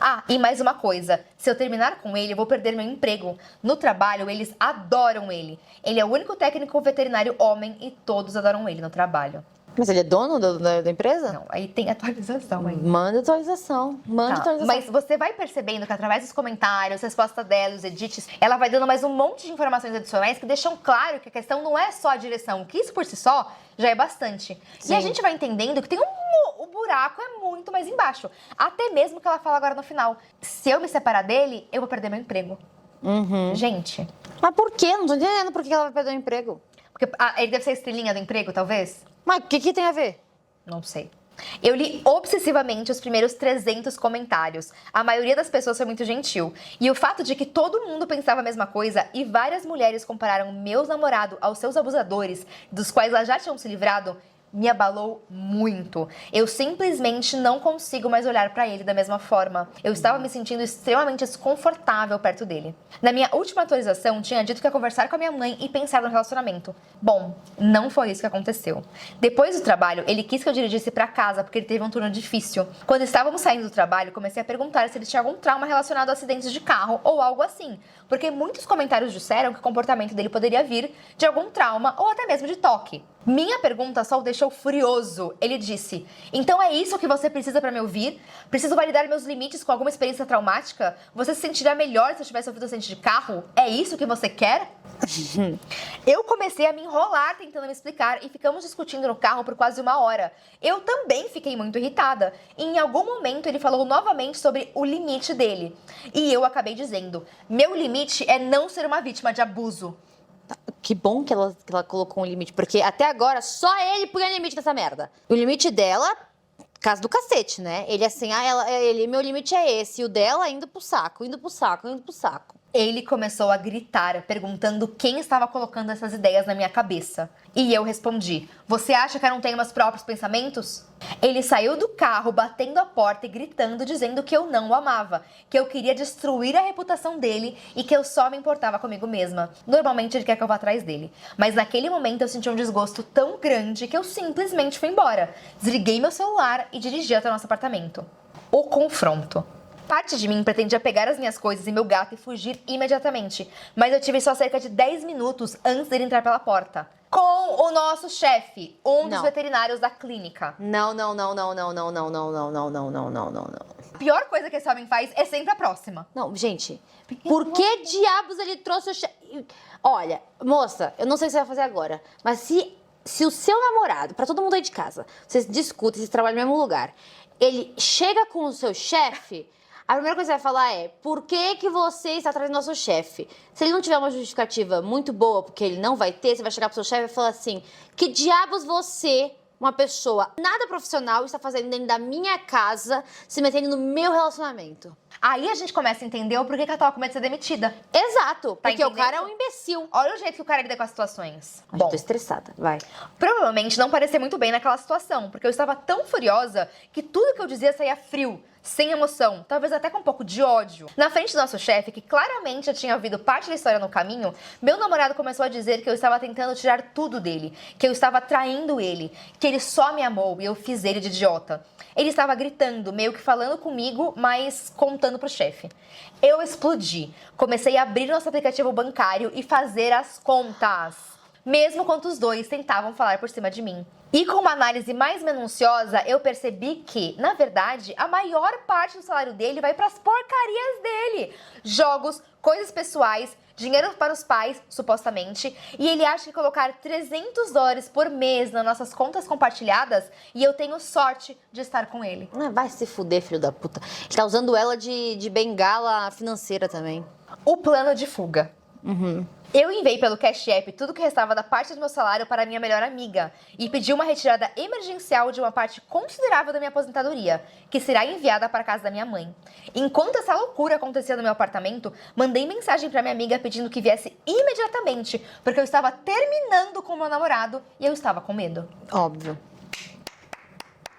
Ah, e mais uma coisa, se eu terminar com ele, eu vou perder meu emprego. No trabalho, eles adoram ele. Ele é o único técnico veterinário homem e todos adoram ele no trabalho. Mas ele é dono da empresa? Não, aí tem atualização aí. Manda atualização, atualização. Mas você vai percebendo que através dos comentários, resposta dela, os edits, ela vai dando mais um monte de informações adicionais que deixam claro que a questão não é só a direção, que isso por si só já é bastante. Sim. E a gente vai entendendo que tem o buraco é muito mais embaixo. Até mesmo que ela fala agora no final. Se eu me separar dele, eu vou perder meu emprego. Gente. Mas por quê? Não tô entendendo por que ela vai perder o emprego. Porque ele deve ser a estrelinha do emprego, talvez? Mas o que tem a ver? Não sei. Eu li obsessivamente os primeiros 300 comentários. A maioria das pessoas foi muito gentil. E o fato de que todo mundo pensava a mesma coisa e várias mulheres compararam meu namorado aos seus abusadores, dos quais elas já tinham se livrado, me abalou muito. Eu simplesmente não consigo mais olhar pra ele da mesma forma. Eu estava me sentindo extremamente desconfortável perto dele. Na minha última atualização, tinha dito que ia conversar com a minha mãe e pensar no relacionamento. Bom, não foi isso que aconteceu. Depois do trabalho, ele quis que eu dirigisse pra casa porque ele teve um turno difícil. Quando estávamos saindo do trabalho, comecei a perguntar se ele tinha algum trauma relacionado a acidentes de carro ou algo assim, porque muitos comentários disseram que o comportamento dele poderia vir de algum trauma ou até mesmo de toque. Minha pergunta só o deixou furioso. Ele disse: então é isso que você precisa pra me ouvir? Preciso validar meus limites com alguma experiência traumática? Você se sentiria melhor se eu tivesse ouvido acidente de carro? É isso que você quer? Eu comecei a me enrolar tentando me explicar e ficamos discutindo no carro por quase 1 hora. Eu também fiquei muito irritada. E em algum momento ele falou novamente sobre o limite dele. E eu acabei dizendo: meu limite é não ser uma vítima de abuso. Que bom que ela colocou um limite, porque até agora só ele põe limite nessa merda. O limite dela, caso do cacete, né? Ele assim, meu limite é esse, e o dela indo pro saco, indo pro saco, indo pro saco. Ele começou a gritar, perguntando quem estava colocando essas ideias na minha cabeça. E eu respondi: você acha que eu não tenho meus próprios pensamentos? Ele saiu do carro, batendo a porta e gritando, dizendo que eu não o amava, que eu queria destruir a reputação dele e que eu só me importava comigo mesma. Normalmente ele quer que eu vá atrás dele. Mas naquele momento eu senti um desgosto tão grande que eu simplesmente fui embora. Desliguei meu celular e dirigi até o nosso apartamento. O confronto. Parte de mim pretendia pegar as minhas coisas e meu gato e fugir imediatamente, mas eu tive só cerca de 10 minutos antes dele entrar pela porta. Com o nosso chefe, dos veterinários da clínica. Não. A pior coisa que esse homem faz é sempre a próxima. Não, gente, por que diabos ele trouxe o chefe? Olha, moça, eu não sei o que você vai fazer agora, mas se o seu namorado, pra todo mundo aí de casa, vocês discutem, vocês trabalham no mesmo lugar, ele chega com o seu chefe, a primeira coisa que você vai falar é: por que você está atrás do nosso chefe? Se ele não tiver uma justificativa muito boa, porque ele não vai ter, você vai chegar pro seu chefe e falar assim: que diabos você uma pessoa nada profissional está fazendo dentro da minha casa, se metendo no meu relacionamento? Aí a gente começa a entender o porquê que ela tava com medo de ser demitida. Exato, porque o entendendo? cara é um imbecil. Olha o jeito que o cara lida com as situações. Ai, tô estressada, vai. Provavelmente não parecia muito bem naquela situação, porque eu estava tão furiosa que tudo que eu dizia saía frio, sem emoção, talvez até com um pouco de ódio. Na frente do nosso chefe, que claramente já tinha ouvido parte da história no caminho, meu namorado começou a dizer que eu estava tentando tirar tudo dele, que eu estava traindo ele, que ele só me amou e eu fiz ele de idiota. Ele estava gritando, meio que falando comigo, mas contando pro chefe. Eu explodi. Comecei a abrir nosso aplicativo bancário e fazer as contas, mesmo quando os dois tentavam falar por cima de mim. E com uma análise mais minuciosa, eu percebi que, na verdade, a maior parte do salário dele vai para as porcarias dele. Jogos, coisas pessoais, dinheiro para os pais, supostamente. E ele acha que colocar $300 por mês nas nossas contas compartilhadas e eu tenho sorte de estar com ele. Vai se fuder, filho da puta. Ele tá usando ela de bengala financeira também. O plano de fuga. Eu enviei pelo Cash App tudo que restava da parte do meu salário para a minha melhor amiga e pedi uma retirada emergencial de uma parte considerável da minha aposentadoria, que será enviada para a casa da minha mãe. Enquanto essa loucura acontecia no meu apartamento, mandei mensagem para minha amiga pedindo que viesse imediatamente, porque eu estava terminando com o meu namorado e eu estava com medo. Óbvio.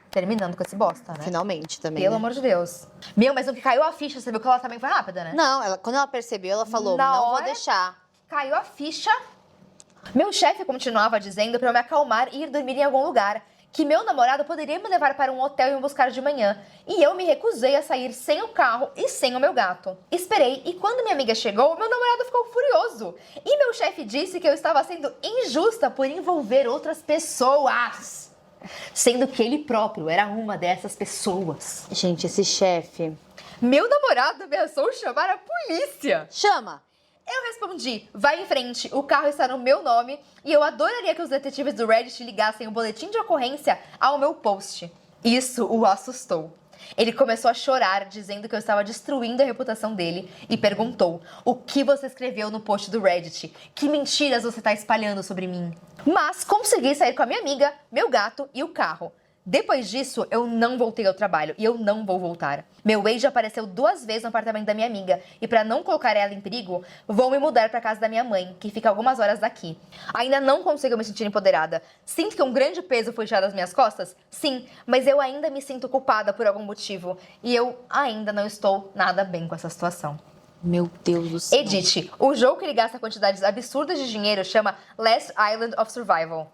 Terminando com esse bosta, né? Finalmente também. Pelo né? amor de Deus. Meu, mas no que caiu a ficha, você viu que ela também foi rápida, né? Não, quando ela percebeu, ela falou, Na não vou hora- deixar. Caiu a ficha. Meu chefe continuava dizendo para eu me acalmar e ir dormir em algum lugar, que meu namorado poderia me levar para um hotel e me buscar de manhã, e eu me recusei a sair sem o carro e sem o meu gato. Esperei e quando minha amiga chegou, meu namorado ficou furioso. E meu chefe disse que eu estava sendo injusta por envolver outras pessoas, sendo que ele próprio era uma dessas pessoas. Gente, esse chefe... Meu namorado ameaçou chamar a polícia. Chama! Eu respondi, vai em frente, o carro está no meu nome e eu adoraria que os detetives do Reddit ligassem o boletim de ocorrência ao meu post. Isso o assustou. Ele começou a chorar, dizendo que eu estava destruindo a reputação dele e perguntou, o que você escreveu no post do Reddit? Que mentiras você está espalhando sobre mim? Mas consegui sair com a minha amiga, meu gato e o carro. Depois disso, eu não voltei ao trabalho e eu não vou voltar. Meu ex já apareceu 2 vezes no apartamento da minha amiga e para não colocar ela em perigo, vou me mudar para casa da minha mãe, que fica algumas horas daqui. Ainda não consigo me sentir empoderada. Sinto que um grande peso foi tirado das minhas costas? Sim, mas eu ainda me sinto culpada por algum motivo e eu ainda não estou nada bem com essa situação. Meu Deus do céu. Edith, o jogo que ele gasta quantidades absurdas de dinheiro chama Last Island of Survival.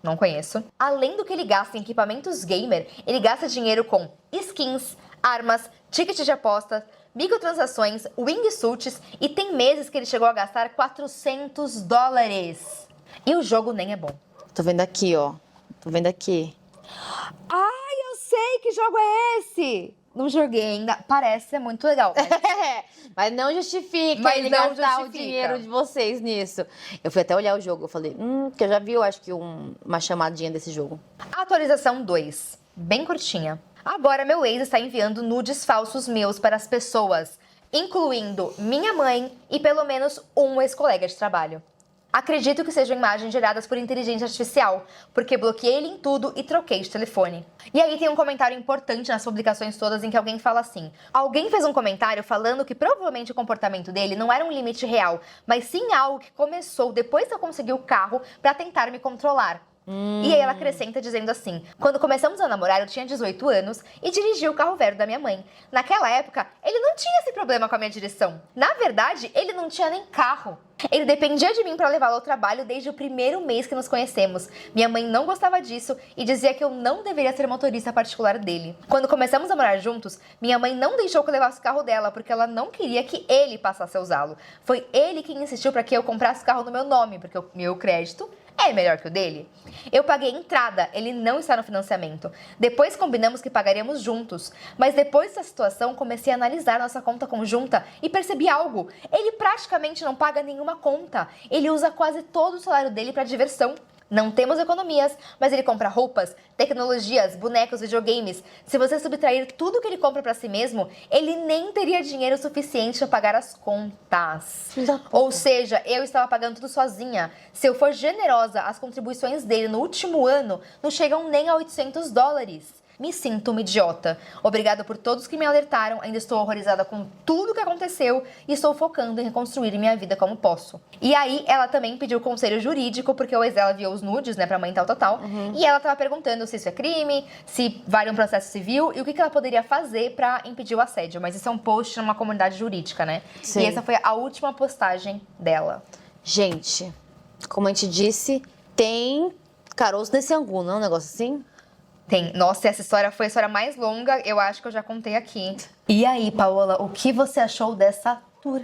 Não conheço. Além do que ele gasta em equipamentos gamer, ele gasta dinheiro com skins, armas, tickets de apostas, microtransações, wingsuits e tem meses que ele chegou a gastar $400. E o jogo nem é bom. Tô vendo aqui, ó. Tô vendo aqui. Ai, eu sei que jogo é esse! Não joguei ainda. Parece ser muito legal. Mas não justifica Mas ele não gastar o justifica. dinheiro de vocês nisso. Eu fui até olhar o jogo, eu falei, que eu já vi, eu acho que uma chamadinha desse jogo. Atualização 2. Bem curtinha. Agora meu ex está enviando nudes falsos meus para as pessoas, incluindo minha mãe e pelo menos um ex-colega de trabalho. Acredito que sejam imagens geradas por inteligência artificial, porque bloqueei ele em tudo e troquei de telefone. E aí tem um comentário importante nas publicações todas em que alguém fala assim: alguém fez um comentário falando que provavelmente o comportamento dele não era um limite real, mas sim algo que começou depois que eu consegui o carro para tentar me controlar. E aí ela acrescenta dizendo assim: quando começamos a namorar eu tinha 18 anos e dirigia o carro velho da minha mãe. Naquela época ele não tinha esse problema com a minha direção. Na verdade ele não tinha nem carro. Ele dependia de mim para levá-lo ao trabalho desde o primeiro mês que nos conhecemos. Minha mãe não gostava disso e dizia que eu não deveria ser motorista particular dele. Quando começamos a morar juntos, minha mãe não deixou que eu levasse o carro dela porque ela não queria que ele passasse a usá-lo. Foi ele quem insistiu para que eu comprasse o carro no meu nome, porque o meu crédito é melhor que o dele. Eu paguei entrada, ele não está no financiamento. Depois combinamos que pagaríamos juntos. Mas depois dessa situação, comecei a analisar nossa conta conjunta e percebi algo. Ele praticamente não paga nenhuma conta. Ele usa quase todo o salário dele para diversão. Não temos economias, mas ele compra roupas, tecnologias, bonecos, videogames. Se você subtrair tudo que ele compra pra si mesmo, ele nem teria dinheiro suficiente para pagar as contas. Ou seja, eu estava pagando tudo sozinha. Se eu for generosa, as contribuições dele no último ano não chegam nem a $800. Me sinto uma idiota. Obrigada por todos que me alertaram. Ainda estou horrorizada com tudo que aconteceu e estou focando em reconstruir minha vida como posso. E aí, ela também pediu conselho jurídico, porque o ex dela viu os nudes, né, pra mãe tal. E ela tava perguntando se isso é crime, se vale um processo civil e o que ela poderia fazer pra impedir o assédio. Mas isso é um post numa comunidade jurídica, né? Sim. E essa foi a última postagem dela. Gente, como a gente disse, tem caroço nesse angu, não é um negócio assim? Tem. Nossa, essa história foi a história mais longa, eu acho que eu já contei aqui. E aí, Paola, o que você achou dessa tour?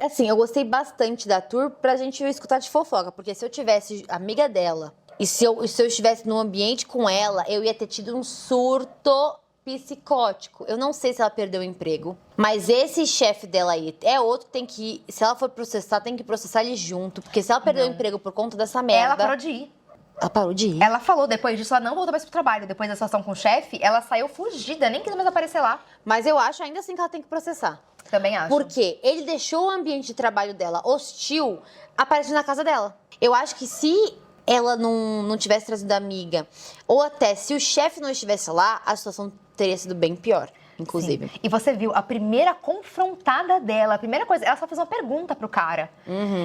Assim, eu gostei bastante da tour pra gente escutar de fofoca, porque se eu tivesse amiga dela e se eu estivesse num ambiente com ela, eu ia ter tido um surto psicótico. Eu não sei se ela perdeu o emprego, mas esse chefe dela aí é outro que tem que, se ela for processar, tem que processar ele junto, porque se ela perdeu o emprego por conta dessa merda... Ela parou de ir. Ela parou de ir? Ela falou depois disso, ela não voltou mais pro trabalho. Depois da situação com o chefe, ela saiu fugida, nem quis mais aparecer lá. Mas eu acho ainda assim que ela tem que processar. Também acho. Porque ele deixou o ambiente de trabalho dela hostil aparecendo na casa dela. Eu acho que se ela não tivesse trazido a amiga, ou até se o chefe não estivesse lá, a situação teria sido bem pior, inclusive. Sim. E você viu a primeira confrontada dela, a primeira coisa, ela só fez uma pergunta pro cara.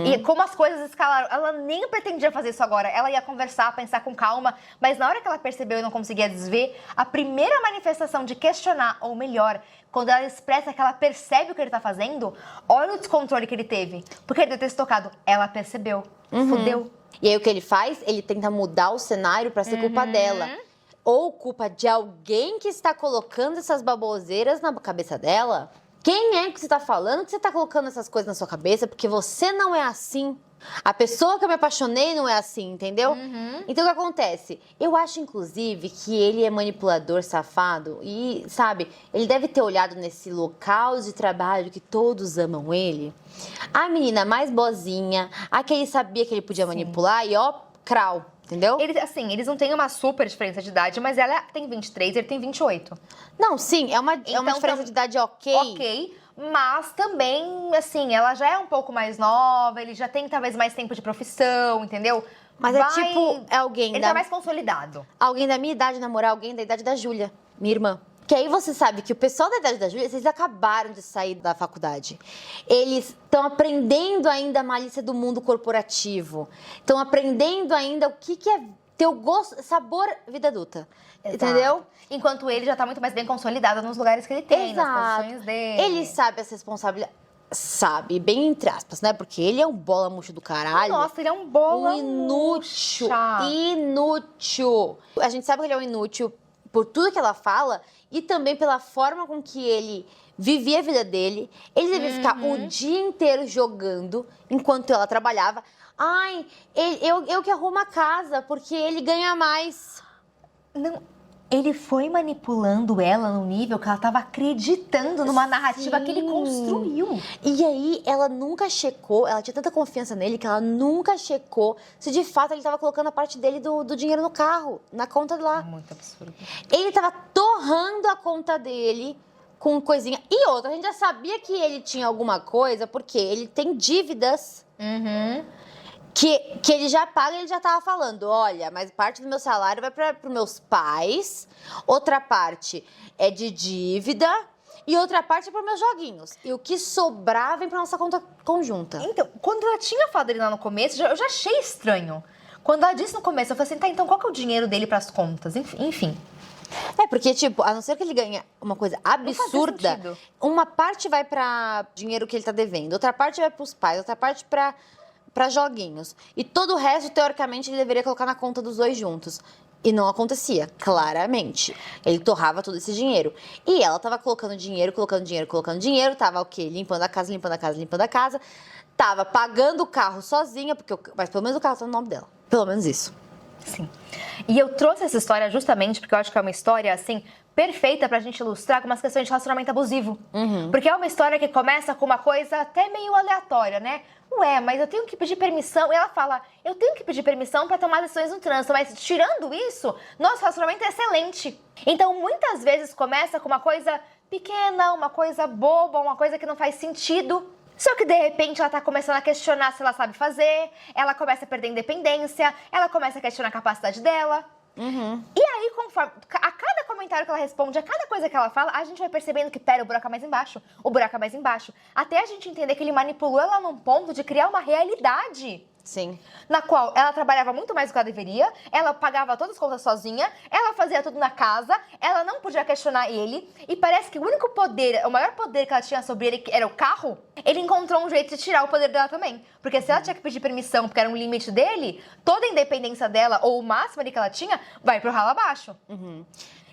E como as coisas escalaram, ela nem pretendia fazer isso agora. Ela ia conversar, pensar com calma, mas na hora que ela percebeu e não conseguia desver, a primeira manifestação de questionar, ou melhor, quando ela expressa que ela percebe o que ele tá fazendo, olha o descontrole que ele teve. Porque ele deve ter se tocado. Ela percebeu. Fudeu. E aí o que ele faz? Ele tenta mudar o cenário pra ser culpa dela. Ou culpa de alguém que está colocando essas baboseiras na cabeça dela. Quem é que você está falando que você está colocando essas coisas na sua cabeça? Porque você não é assim. A pessoa que eu me apaixonei não é assim, entendeu? Então o que acontece? Eu acho, inclusive, que ele é manipulador, safado. E, sabe, ele deve ter olhado nesse local de trabalho que todos amam ele. A menina mais boazinha, a que ele sabia que ele podia manipular e ó, crau. Entendeu? Eles não têm uma super diferença de idade, mas ela tem 23 e ele tem 28. Não, sim, é uma diferença de idade ok. Ok, mas também, assim, ela já é um pouco mais nova, ele já tem talvez mais tempo de profissão, entendeu? Mas é tipo, é alguém Ele tá mais consolidado. Alguém da minha idade namorar alguém da idade da Júlia, minha irmã. Que aí você sabe que o pessoal da idade da Júlia, vocês acabaram de sair da faculdade. Eles estão aprendendo ainda a malícia do mundo corporativo. Estão aprendendo ainda o que é ter o gosto, sabor vida adulta. Exato. Entendeu? Enquanto ele já tá muito mais bem consolidado nos lugares que ele tem, nas posições dele. Ele sabe as responsabilidades. Sabe, bem entre aspas, né? Porque ele é um bola murcho do caralho. Nossa, ele é um bola inútil. murcha. Inútil. A gente sabe que ele é um inútil por tudo que ela fala e também pela forma com que ele vivia a vida dele. Ele devia ficar o dia inteiro jogando enquanto ela trabalhava. Ai, eu que arrumo a casa porque ele ganha mais. Não, ele foi manipulando ela no nível que ela tava acreditando numa narrativa que ele construiu. E aí, ela nunca checou, ela tinha tanta confiança nele que ela nunca checou se de fato ele tava colocando a parte dele do dinheiro no carro, na conta lá. Muito absurdo. Ele tava torrando a conta dele com coisinha. E outra, a gente já sabia que ele tinha alguma coisa, porque ele tem dívidas. Que ele já paga, ele já tava falando, olha, mas parte do meu salário vai para os meus pais, outra parte é de dívida e outra parte é para meus joguinhos. E o que sobrar vem para nossa conta conjunta. Então, quando ela tinha falado dele lá no começo, eu já achei estranho. Quando ela disse no começo, eu falei assim, tá, então qual que é o dinheiro dele pras contas? Enfim. É, porque, tipo, a não ser que ele ganhe uma coisa absurda, uma parte vai para dinheiro que ele tá devendo, outra parte vai pros pais, outra parte para joguinhos. E todo o resto, teoricamente, ele deveria colocar na conta dos dois juntos. E não acontecia, claramente. Ele torrava todo esse dinheiro. E ela tava colocando dinheiro, tava o quê? Limpando a casa. Tava pagando o carro sozinha, mas pelo menos o carro tá no nome dela. Pelo menos isso. Sim. E eu trouxe essa história justamente porque eu acho que é uma história, assim, perfeita pra gente ilustrar algumas questões de relacionamento abusivo. Porque é uma história que começa com uma coisa até meio aleatória, né? Ué, mas eu tenho que pedir permissão. E ela fala, eu tenho que pedir permissão pra tomar decisões no trânsito, mas tirando isso, nosso relacionamento é excelente. Então, muitas vezes começa com uma coisa pequena, uma coisa boba, uma coisa que não faz sentido. Só que, de repente, ela tá começando a questionar se ela sabe fazer, ela começa a perder independência, ela começa a questionar a capacidade dela. E aí, conforme a cada comentário que ela responde, a cada coisa que ela fala, a gente vai percebendo que, pera, o buraco é mais embaixo, o buraco é mais embaixo. Até a gente entender que ele manipulou ela num ponto de criar uma realidade. Sim. Na qual ela trabalhava muito mais do que ela deveria, ela pagava todas as contas sozinha, ela fazia tudo na casa, ela não podia questionar ele, e parece que o único poder, o maior poder que ela tinha sobre ele, que era o carro, ele encontrou um jeito de tirar o poder dela também. Porque se ela tinha que pedir permissão, porque era um limite dele, toda a independência dela, ou o máximo ali que ela tinha, vai pro ralo abaixo.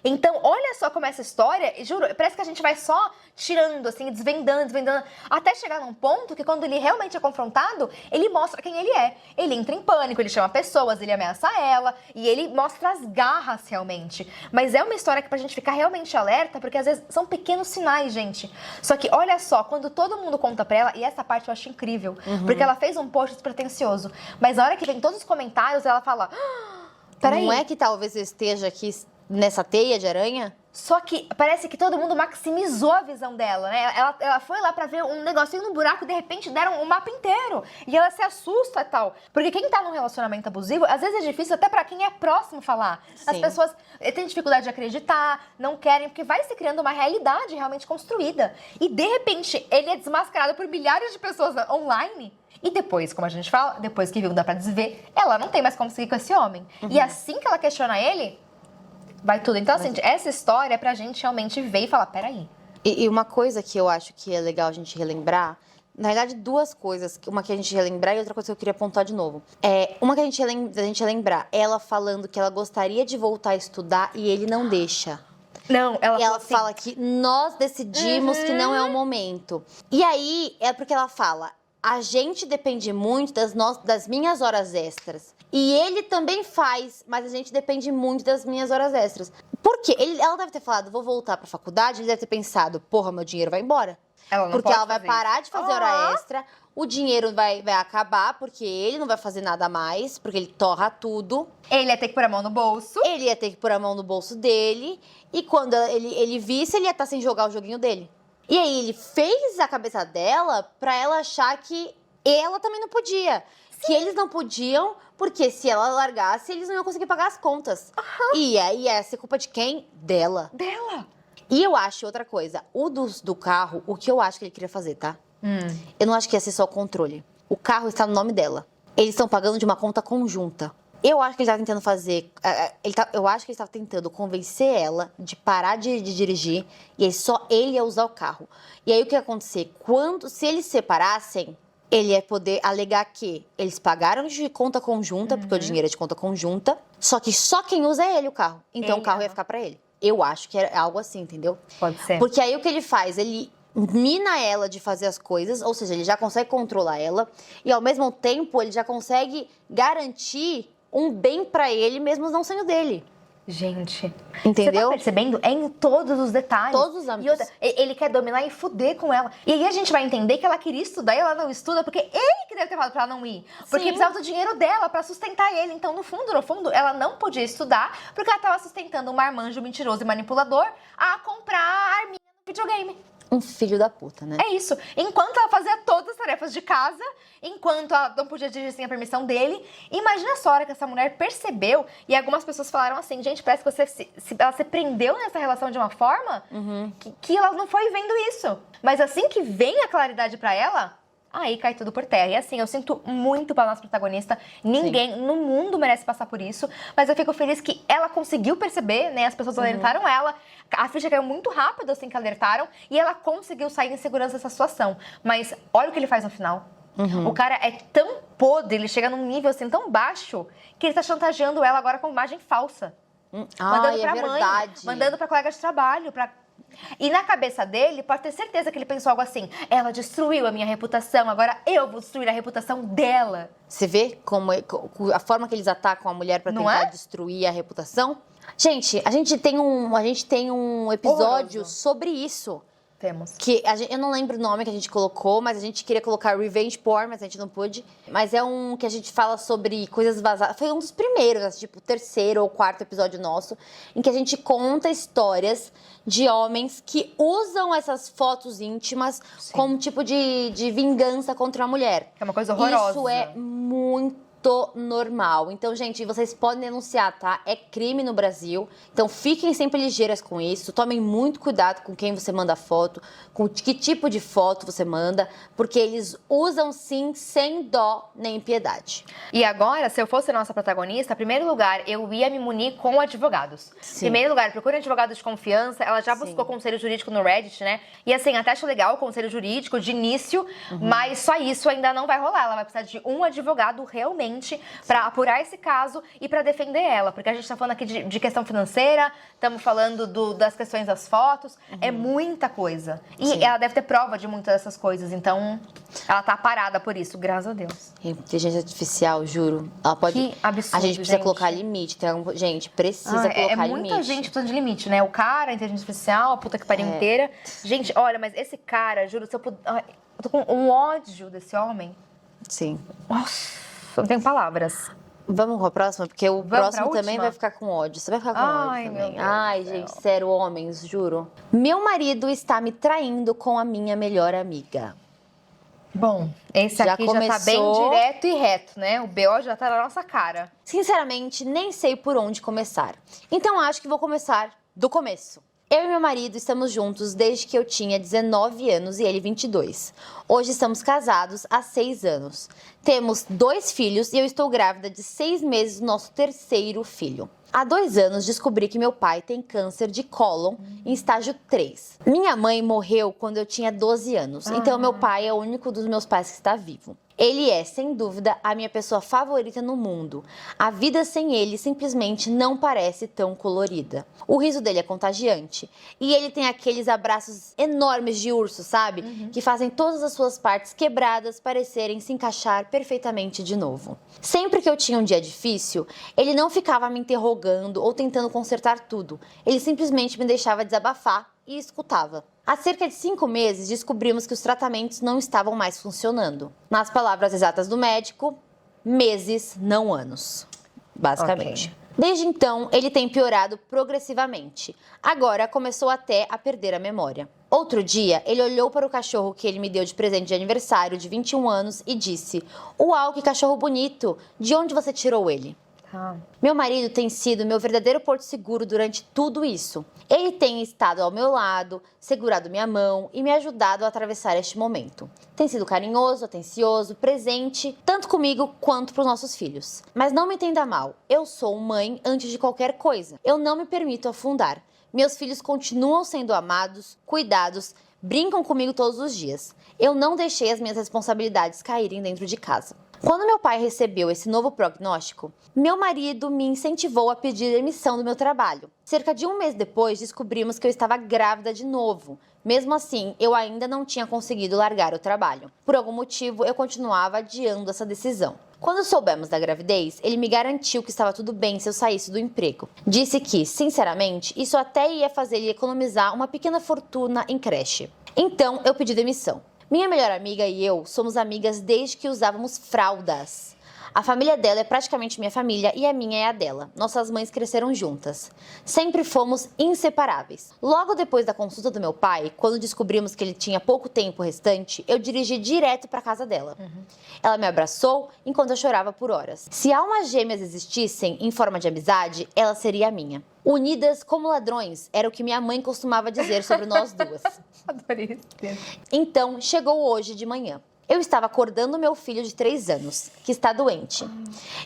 Então, olha só como essa história, juro, parece que a gente vai só tirando, assim, desvendando, até chegar num ponto que quando ele realmente é confrontado, ele mostra quem ele é. Ele entra em pânico, ele chama pessoas, ele ameaça ela, e ele mostra as garras realmente. Mas é uma história que pra gente ficar realmente alerta, porque às vezes são pequenos sinais, gente. Só que, olha só, quando todo mundo conta pra ela, e essa parte eu acho incrível, porque ela fez um post despretensioso, mas na hora que vem todos os comentários, ela fala, peraí. Não é que talvez eu esteja aqui nessa teia de aranha? Só que parece que todo mundo maximizou a visão dela, né? Ela foi lá pra ver um negocinho no buraco e de repente deram um mapa inteiro. E ela se assusta e tal. Porque quem tá num relacionamento abusivo, às vezes é difícil até pra quem é próximo falar. Sim. As pessoas têm dificuldade de acreditar, não querem, porque vai se criando uma realidade realmente construída. E de repente ele é desmascarado por milhares de pessoas online. E depois, como a gente fala, depois que viu, dá pra desver, ela não tem mais como seguir com esse homem. E assim que ela questiona ele, vai tudo. Então, assim, essa história é pra gente realmente ver e falar, peraí. E uma coisa que eu acho que é legal a gente relembrar, na verdade, duas coisas. Uma que a gente relembrar e outra coisa que eu queria apontar de novo. Uma que a gente lembrar, ela falando que ela gostaria de voltar a estudar e ele não deixa. Não, Ela assim, fala que nós decidimos que não é o momento. E aí, é porque ela fala, a gente depende muito das minhas horas extras. E ele também faz, mas a gente depende muito das minhas horas extras. Por quê? Ela deve ter falado, vou voltar pra faculdade, ele deve ter pensado, porra, meu dinheiro vai embora. ela não Porque pode ela vai fazer parar isso. de fazer hora extra, o dinheiro vai acabar, porque ele não vai fazer nada mais, porque ele torra tudo. Ele ia ter que pôr a mão no bolso. Ele ia ter que pôr a mão no bolso dele, e quando ele visse, ele ia estar sem jogar o joguinho dele. E aí ele fez a cabeça dela pra ela achar que ela também não podia. Que eles não podiam, porque se ela largasse, eles não iam conseguir pagar as contas. E aí ia ser culpa de quem? Dela. E eu acho outra coisa, do carro, o que eu acho que ele queria fazer, tá? Eu não acho que ia ser só o controle. O carro está no nome dela. Eles estão pagando de uma conta conjunta. Eu acho que ele estava tentando fazer... eu acho que ele estava tentando convencer ela de parar de dirigir e aí só ele ia usar o carro. E aí o que ia acontecer? Se eles separassem, ele ia poder alegar que eles pagaram de conta conjunta, porque o dinheiro é de conta conjunta, só que só quem usa é ele o carro. Então o carro ia ficar pra ele. Eu acho que é algo assim, entendeu? Pode ser. Porque aí o que ele faz? Ele mina ela de fazer as coisas, ou seja, ele já consegue controlar ela, e ao mesmo tempo ele já consegue garantir um bem pra ele, mesmo não sendo dele. Gente, Entendeu? Você tá percebendo? É em todos os detalhes. Todos os âmbitos. E outra, ele quer dominar e fuder com ela. E aí a gente vai entender que ela queria estudar e ela não estuda porque ele que deve ter falado pra ela não ir. Porque Sim. precisava do dinheiro dela pra sustentar ele. Então, no fundo, ela não podia estudar porque ela tava sustentando um marmanjo mentiroso e manipulador a comprar a arminha no videogame. Um filho da puta, né? É isso. Enquanto ela fazia todas as tarefas de casa, enquanto ela não podia dirigir sem a permissão dele. Imagina só a hora que essa mulher percebeu, e algumas pessoas falaram assim, gente, parece que ela se prendeu nessa relação de uma forma que ela não foi vendo isso. Mas assim que vem a claridade pra ela, aí cai tudo por terra. E assim, eu sinto muito pra nossa protagonista. Ninguém no mundo merece passar por isso. Mas eu fico feliz que ela conseguiu perceber, né? As pessoas alertaram ela. A ficha caiu muito rápido, assim, que alertaram. E ela conseguiu sair em segurança dessa situação. Mas olha o que ele faz no final. O cara é tão podre, ele chega num nível, assim, tão baixo, que ele tá chantageando ela agora com imagem falsa. Mandando pra mãe, mandando pra colega de trabalho, pra E na cabeça dele, pode ter certeza que ele pensou algo assim: ela destruiu a minha reputação, agora eu vou destruir a reputação dela. Você vê como a forma que eles atacam a mulher pra Não tentar é? destruir a reputação? Gente, a gente tem um episódio Horroroso. sobre isso. Temos. Que eu não lembro o nome que a gente colocou, mas a gente queria colocar Revenge Porn, mas a gente não pôde. Mas é um que a gente fala sobre coisas vazadas. Foi um dos primeiros, tipo, o terceiro ou quarto episódio nosso, em que a gente conta histórias de homens que usam essas fotos íntimas como tipo de vingança contra a mulher. É uma coisa horrorosa. Isso é muito normal. Então, gente, vocês podem denunciar, tá? É crime no Brasil. Então, fiquem sempre ligeiras com isso. Tomem muito cuidado com quem você manda foto, com que tipo de foto você manda, porque eles usam, sim, sem dó nem piedade. E agora, se eu fosse a nossa protagonista, em primeiro lugar, eu ia me munir com advogados. Sim. Em primeiro lugar, procure um advogado de confiança. Ela já Sim. buscou conselho jurídico no Reddit, né? E assim, até acho legal o conselho jurídico de início, mas só isso ainda não vai rolar. Ela vai precisar de um advogado realmente para apurar esse caso e para defender ela. Porque a gente tá falando aqui de questão financeira, estamos falando das questões das fotos, é muita coisa. E Sim. ela deve ter prova de muitas dessas coisas, então ela tá parada por isso, graças a Deus. Inteligência artificial, juro. Ela pode. Que absurdo, a gente precisa gente. colocar limite. Gente, precisa É colocar muita limite. gente precisando de limite, né? O cara, a inteligência artificial, a puta que pariu inteira. Gente, olha, mas esse cara, juro, se eu puder... Ai, eu tô com um ódio desse homem. Sim. Nossa, eu não tenho palavras. Vamos com a próxima? Porque o Vamos pra próximo também última? vai ficar com ódio. Você vai ficar com Ai, ódio meu também. Deus Ai, do céu. gente, sério, homens, juro. Meu marido está me traindo com a minha melhor amiga. Bom, esse Já aqui já tá bem começou. direto e reto, né? O BO já tá na nossa cara. Sinceramente, nem sei por onde começar. Então acho que vou começar do começo. Eu e meu marido estamos juntos desde que eu tinha 19 anos e ele 22. Hoje estamos casados há 6 anos. Temos 2 filhos e eu estou grávida de 6 meses do nosso terceiro filho. Há 2 anos descobri que meu pai tem câncer de cólon em estágio 3. Minha mãe morreu quando eu tinha 12 anos, então meu pai é o único dos meus pais que está vivo. Ele é, sem dúvida, a minha pessoa favorita no mundo. A vida sem ele simplesmente não parece tão colorida. O riso dele é contagiante. E ele tem aqueles abraços enormes de urso, sabe? Que fazem todas as suas partes quebradas parecerem se encaixar perfeitamente de novo. Sempre que eu tinha um dia difícil, ele não ficava me interrogando ou tentando consertar tudo. Ele simplesmente me deixava desabafar e escutava. Há cerca de 5 meses, descobrimos que os tratamentos não estavam mais funcionando. Nas palavras exatas do médico, meses, não anos. Basicamente. Ok. Desde então, ele tem piorado progressivamente. Agora, começou até a perder a memória. Outro dia, ele olhou para o cachorro que ele me deu de presente de aniversário de 21 anos e disse: "Uau, que cachorro bonito! De onde você tirou ele?" Tá. Meu marido tem sido meu verdadeiro porto seguro durante tudo isso. Ele tem estado ao meu lado, segurado minha mão e me ajudado a atravessar este momento. Tem sido carinhoso, atencioso, presente, tanto comigo quanto para os nossos filhos. Mas não me entenda mal, eu sou mãe antes de qualquer coisa. Eu não me permito afundar. Meus filhos continuam sendo amados, cuidados, brincam comigo todos os dias. Eu não deixei as minhas responsabilidades caírem dentro de casa. Quando meu pai recebeu esse novo prognóstico, meu marido me incentivou a pedir demissão do meu trabalho. Cerca de 1 mês depois, descobrimos que eu estava grávida de novo. Mesmo assim, eu ainda não tinha conseguido largar o trabalho. Por algum motivo, eu continuava adiando essa decisão. Quando soubemos da gravidez, ele me garantiu que estava tudo bem se eu saísse do emprego. Disse que, sinceramente, isso até ia fazer ele economizar uma pequena fortuna em creche. Então, eu pedi demissão. Minha melhor amiga e eu somos amigas desde que usávamos fraldas. A família dela é praticamente minha família e a minha é a dela. Nossas mães cresceram juntas. Sempre fomos inseparáveis. Logo depois da consulta do meu pai, quando descobrimos que ele tinha pouco tempo restante, eu dirigi direto para a casa dela. Ela me abraçou enquanto eu chorava por horas. Se almas gêmeas existissem em forma de amizade, ela seria a minha. Unidas como ladrões, era o que minha mãe costumava dizer sobre nós duas. Adorei. Então, chegou hoje de manhã. Eu estava acordando meu filho de 3 anos, que está doente.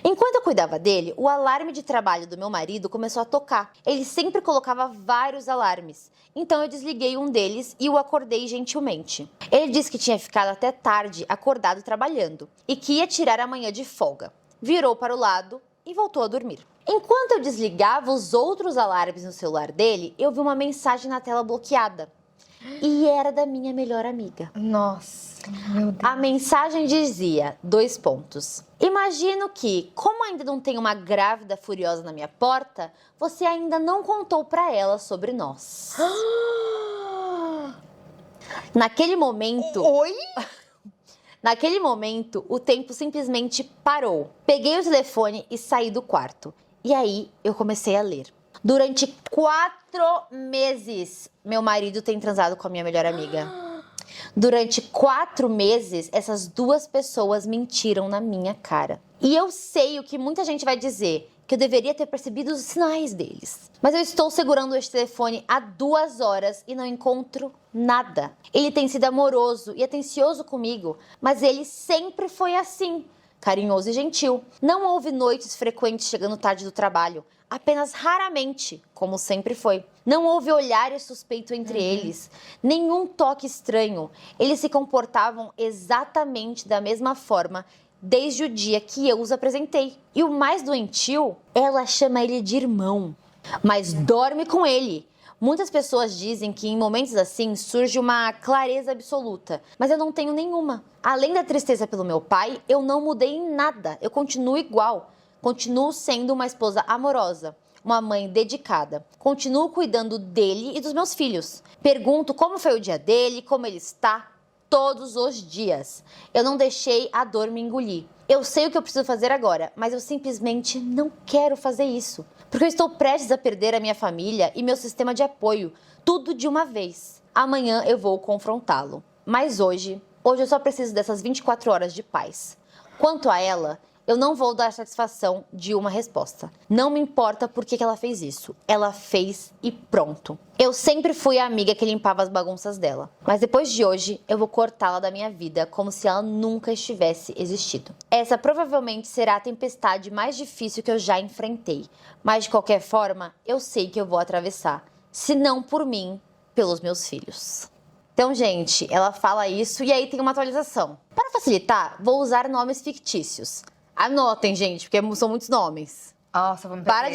Enquanto eu cuidava dele, o alarme de trabalho do meu marido começou a tocar. Ele sempre colocava vários alarmes. Então eu desliguei um deles e o acordei gentilmente. Ele disse que tinha ficado até tarde acordado trabalhando e que ia tirar a manhã de folga. Virou para o lado, e voltou a dormir. Enquanto eu desligava os outros alarmes no celular dele, eu vi uma mensagem na tela bloqueada. E era da minha melhor amiga. Nossa, meu Deus. A mensagem dizia, 2 pontos. Imagino que, como ainda não tem uma grávida furiosa na minha porta, você ainda não contou pra ela sobre nós. Naquele momento... Oi? Naquele momento, o tempo simplesmente parou. Peguei o telefone e saí do quarto. E aí, eu comecei a ler. Durante 4 meses, meu marido tem transado com a minha melhor amiga. Durante 4 meses, essas 2 pessoas mentiram na minha cara. E eu sei o que muita gente vai dizer, que eu deveria ter percebido os sinais deles. Mas eu estou segurando este telefone há 2 horas e não encontro nada. Ele tem sido amoroso e atencioso comigo, mas ele sempre foi assim, carinhoso e gentil. Não houve noites frequentes chegando tarde do trabalho, apenas raramente, como sempre foi. Não houve olhares suspeitos entre eles, nenhum toque estranho. Eles se comportavam exatamente da mesma forma desde o dia que eu os apresentei. E o mais doentio, ela chama ele de irmão, mas dorme com ele. Muitas pessoas dizem que em momentos assim surge uma clareza absoluta, mas eu não tenho nenhuma. Além da tristeza pelo meu pai, eu não mudei em nada, eu continuo igual. Continuo sendo uma esposa amorosa, uma mãe dedicada. Continuo cuidando dele e dos meus filhos. Pergunto como foi o dia dele, como ele está, todos os dias. Eu não deixei a dor me engolir. Eu sei o que eu preciso fazer agora, mas eu simplesmente não quero fazer isso. Porque eu estou prestes a perder a minha família e meu sistema de apoio, tudo de uma vez. Amanhã eu vou confrontá-lo. Mas hoje eu só preciso dessas 24 horas de paz. Quanto a ela, eu não vou dar satisfação de uma resposta. Não me importa por que ela fez isso. Ela fez e pronto. Eu sempre fui a amiga que limpava as bagunças dela. Mas depois de hoje, eu vou cortá-la da minha vida como se ela nunca estivesse existido. Essa provavelmente será a tempestade mais difícil que eu já enfrentei. Mas de qualquer forma, eu sei que eu vou atravessar. Se não por mim, pelos meus filhos. Então, gente, ela fala isso e aí tem uma atualização. Para facilitar, vou usar nomes fictícios. Anotem, gente, porque são muitos nomes. Nossa, vou me perder. Para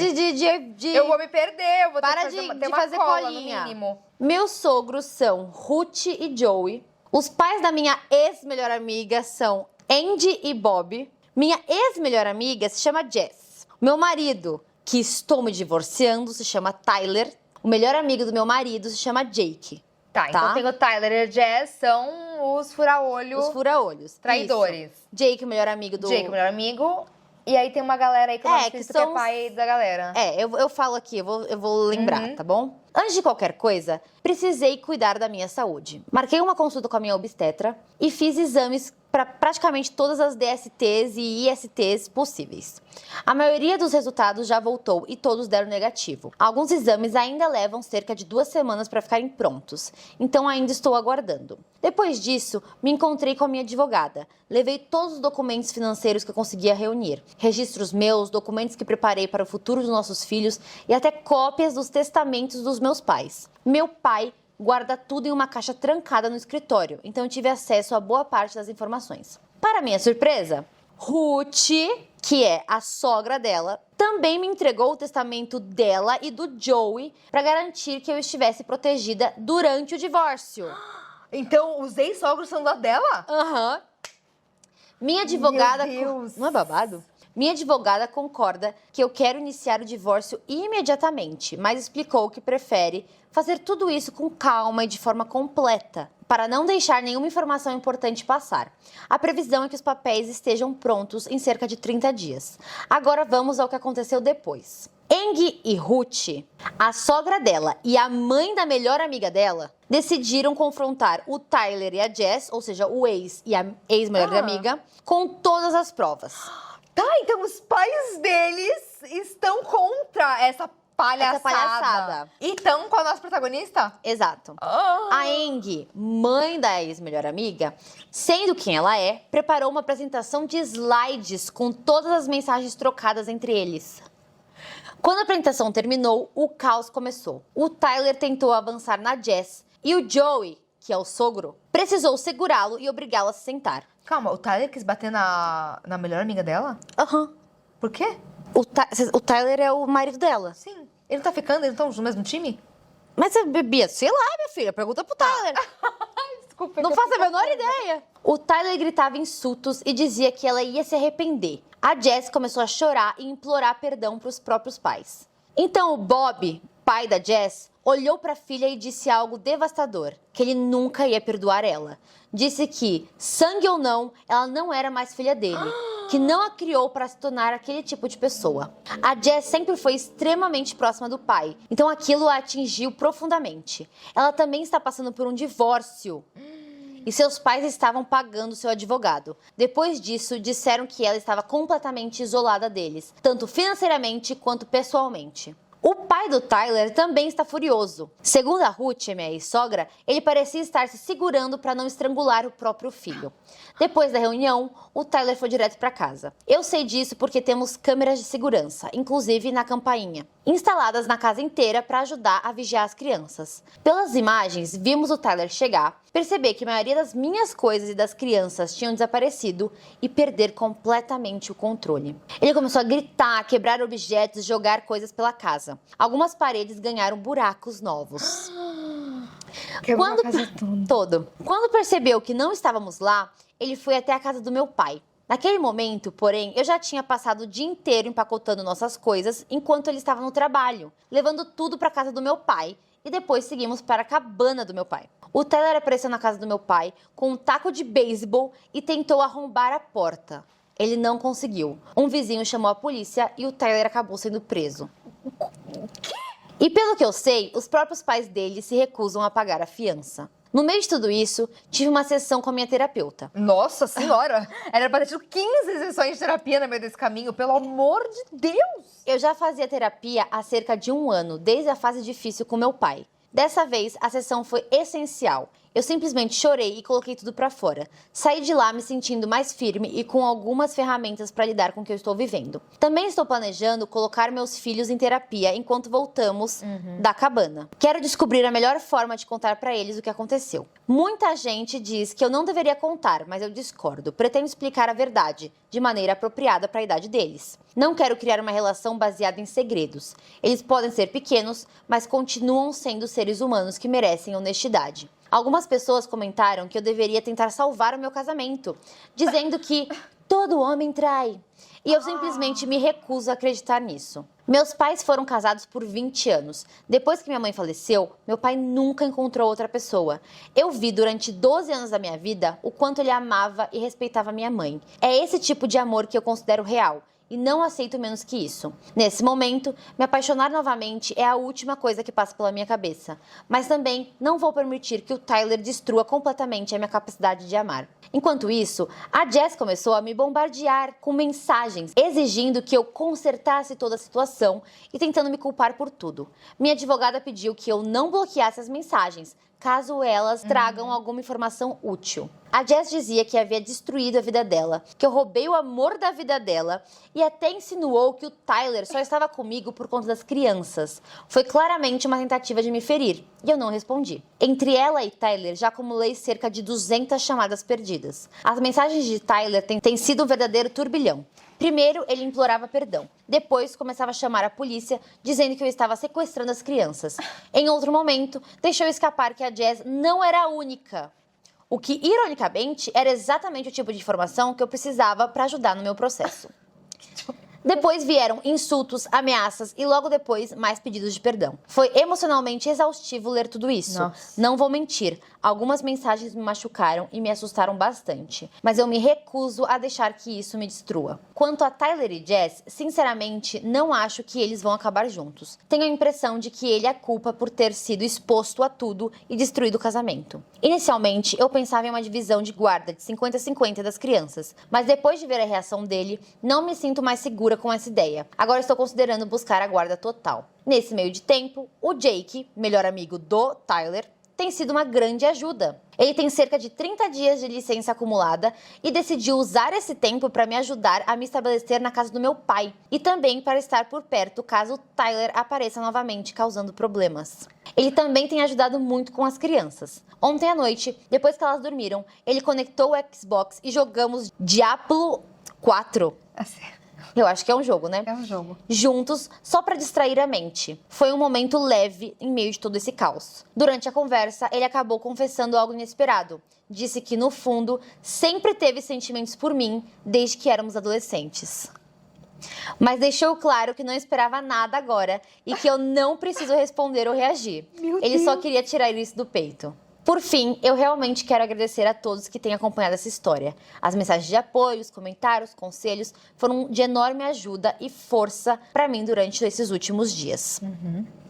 de... Eu vou me perder, eu vou Para ter que de ter uma fazer cola, colinha. no mínimo. Meus sogros são Ruth e Joey. Os pais da minha ex-melhor amiga são Andy e Bob. Minha ex-melhor amiga se chama Jess. Meu marido, que estou me divorciando, se chama Tyler. O melhor amigo do meu marido se chama Jake. Tá, então tem o Tyler e a Jess, são os fura-olho. Os fura-olhos. Traidores. Isso. Jake, o melhor amigo do... Jake, o melhor amigo. E aí tem uma galera aí que eu não esqueci que é pai da galera. Eu falo aqui, eu vou lembrar, tá bom? Antes de qualquer coisa, precisei cuidar da minha saúde. Marquei uma consulta com a minha obstetra e fiz exames para praticamente todas as DSTs e ISTs possíveis. A maioria dos resultados já voltou e todos deram negativo. Alguns exames ainda levam cerca de 2 semanas para ficarem prontos, então ainda estou aguardando. Depois disso, me encontrei com a minha advogada. Levei todos os documentos financeiros que eu conseguia reunir. Registros meus, documentos que preparei para o futuro dos nossos filhos e até cópias dos testamentos dos meus pais. Meu pai guarda tudo em uma caixa trancada no escritório, então eu tive acesso a boa parte das informações. Para minha surpresa, Ruth, que é a sogra dela, também me entregou o testamento dela e do Joey para garantir que eu estivesse protegida durante o divórcio. Então, os ex-sogros são da dela? Aham. Minha advogada... Meu Deus. Não é babado? Minha advogada concorda que eu quero iniciar o divórcio imediatamente, mas explicou que prefere fazer tudo isso com calma e de forma completa, para não deixar nenhuma informação importante passar. A previsão é que os papéis estejam prontos em cerca de 30 dias. Agora vamos ao que aconteceu depois. Eng e Ruth, a sogra dela e a mãe da melhor amiga dela, decidiram confrontar o Tyler e a Jess, ou seja, o ex e a ex-melhor amiga, com todas as provas. Tá, então os pais deles estão contra essa palhaçada. E estão com a nossa protagonista? Exato. A Eng, mãe da ex-melhor amiga, sendo quem ela é, preparou uma apresentação de slides com todas as mensagens trocadas entre eles. Quando a apresentação terminou, o caos começou. O Tyler tentou avançar na Jess e o Joey, que é o sogro, precisou segurá-lo e obrigá-lo a se sentar. Calma, o Tyler quis bater na melhor amiga dela? Aham. Por quê? O Tyler é o marido dela. Sim. Ele não tá ficando? Eles estão no mesmo time? Mas você bebia, sei lá, minha filha, pergunta pro Tyler. Desculpa. Não faço a menor ideia. O Tyler gritava insultos e dizia que ela ia se arrepender. A Jess começou a chorar e implorar perdão pros próprios pais. Então o Bob, pai da Jess, olhou para a filha e disse algo devastador, que ele nunca ia perdoar ela. Disse que, sangue ou não, ela não era mais filha dele, que não a criou para se tornar aquele tipo de pessoa. A Jess sempre foi extremamente próxima do pai, então aquilo a atingiu profundamente. Ela também está passando por um divórcio. E seus pais estavam pagando seu advogado. Depois disso, disseram que ela estava completamente isolada deles, tanto financeiramente quanto pessoalmente. O pai do Tyler também está furioso. Segundo a Ruth, minha ex-sogra, ele parecia estar se segurando para não estrangular o próprio filho. Depois da reunião, o Tyler foi direto para casa. Eu sei disso porque temos câmeras de segurança, inclusive na campainha, instaladas na casa inteira para ajudar a vigiar as crianças. Pelas imagens, vimos o Tyler chegar, perceber que a maioria das minhas coisas e das crianças tinham desaparecido e perder completamente o controle. Ele começou a gritar, quebrar objetos e jogar coisas pela casa. Algumas paredes ganharam buracos novos. Quebrou a casa toda. Quando percebeu que não estávamos lá, ele foi até a casa do meu pai. Naquele momento, porém, eu já tinha passado o dia inteiro empacotando nossas coisas enquanto ele estava no trabalho, levando tudo para a casa do meu pai e depois seguimos para a cabana do meu pai. O Tyler apareceu na casa do meu pai com um taco de beisebol e tentou arrombar a porta. Ele não conseguiu. Um vizinho chamou a polícia e o Tyler acabou sendo preso. E pelo que eu sei, os próprios pais dele se recusam a pagar a fiança. No meio de tudo isso, tive uma sessão com a minha terapeuta. Nossa senhora! Era pra ter tido 15 sessões de terapia no meio desse caminho, pelo amor de Deus! Eu já fazia terapia há cerca de 1 ano, desde a fase difícil com meu pai. Dessa vez, a sessão foi essencial. Eu simplesmente chorei e coloquei tudo pra fora. Saí de lá me sentindo mais firme e com algumas ferramentas para lidar com o que eu estou vivendo. Também estou planejando colocar meus filhos em terapia enquanto voltamos da cabana. Quero descobrir a melhor forma de contar pra eles o que aconteceu. Muita gente diz que eu não deveria contar, mas eu discordo. Pretendo explicar a verdade, de maneira apropriada para a idade deles. Não quero criar uma relação baseada em segredos. Eles podem ser pequenos, mas continuam sendo seres humanos que merecem honestidade. Algumas pessoas comentaram que eu deveria tentar salvar o meu casamento, dizendo que todo homem trai. E eu simplesmente me recuso a acreditar nisso. Meus pais foram casados por 20 anos. Depois que minha mãe faleceu, meu pai nunca encontrou outra pessoa. Eu vi durante 12 anos da minha vida o quanto ele amava e respeitava minha mãe. É esse tipo de amor que eu considero real. E não aceito menos que isso. Nesse momento, me apaixonar novamente é a última coisa que passa pela minha cabeça. Mas também não vou permitir que o Tyler destrua completamente a minha capacidade de amar. Enquanto isso, a Jess começou a me bombardear com mensagens, exigindo que eu consertasse toda a situação e tentando me culpar por tudo. Minha advogada pediu que eu não bloqueasse as mensagens, caso elas tragam alguma informação útil. A Jess dizia que havia destruído a vida dela, que eu roubei o amor da vida dela e até insinuou que o Tyler só estava comigo por conta das crianças. Foi claramente uma tentativa de me ferir e eu não respondi. Entre ela e Tyler já acumulei cerca de 200 chamadas perdidas. As mensagens de Tyler têm sido um verdadeiro turbilhão. Primeiro, ele implorava perdão. Depois, começava a chamar a polícia, dizendo que eu estava sequestrando as crianças. Em outro momento, deixou escapar que a Jess não era a única. O que, ironicamente, era exatamente o tipo de informação que eu precisava para ajudar no meu processo. Depois vieram insultos, ameaças e logo depois mais pedidos de perdão. Foi emocionalmente exaustivo ler tudo isso. Nossa. Não vou mentir, algumas mensagens me machucaram e me assustaram bastante, mas eu me recuso a deixar que isso me destrua. Quanto a Tyler e Jess, sinceramente, não acho que eles vão acabar juntos. Tenho a impressão de que ele é culpa por ter sido exposto a tudo e destruído o casamento. Inicialmente, eu pensava em uma divisão de guarda de 50-50 das crianças, mas depois de ver a reação dele, não me sinto mais segura com essa ideia. Agora estou considerando buscar a guarda total. Nesse meio de tempo, o Jake, melhor amigo do Tyler, tem sido uma grande ajuda. Ele tem cerca de 30 dias de licença acumulada e decidiu usar esse tempo para me ajudar a me estabelecer na casa do meu pai e também para estar por perto caso Tyler apareça novamente causando problemas. Ele também tem ajudado muito com as crianças. Ontem à noite, depois que elas dormiram, ele conectou o Xbox e jogamos Diablo 4. Eu acho que é um jogo, né? É um jogo. Juntos, só pra distrair a mente. Foi um momento leve em meio de todo esse caos. Durante a conversa, ele acabou confessando algo inesperado. Disse que, no fundo, sempre teve sentimentos por mim desde que éramos adolescentes. Mas deixou claro que não esperava nada agora e que eu não preciso responder ou reagir. Ele só queria tirar isso do peito. Por fim, eu realmente quero agradecer a todos que têm acompanhado essa história. As mensagens de apoio, os comentários, conselhos foram de enorme ajuda e força para mim durante esses últimos dias.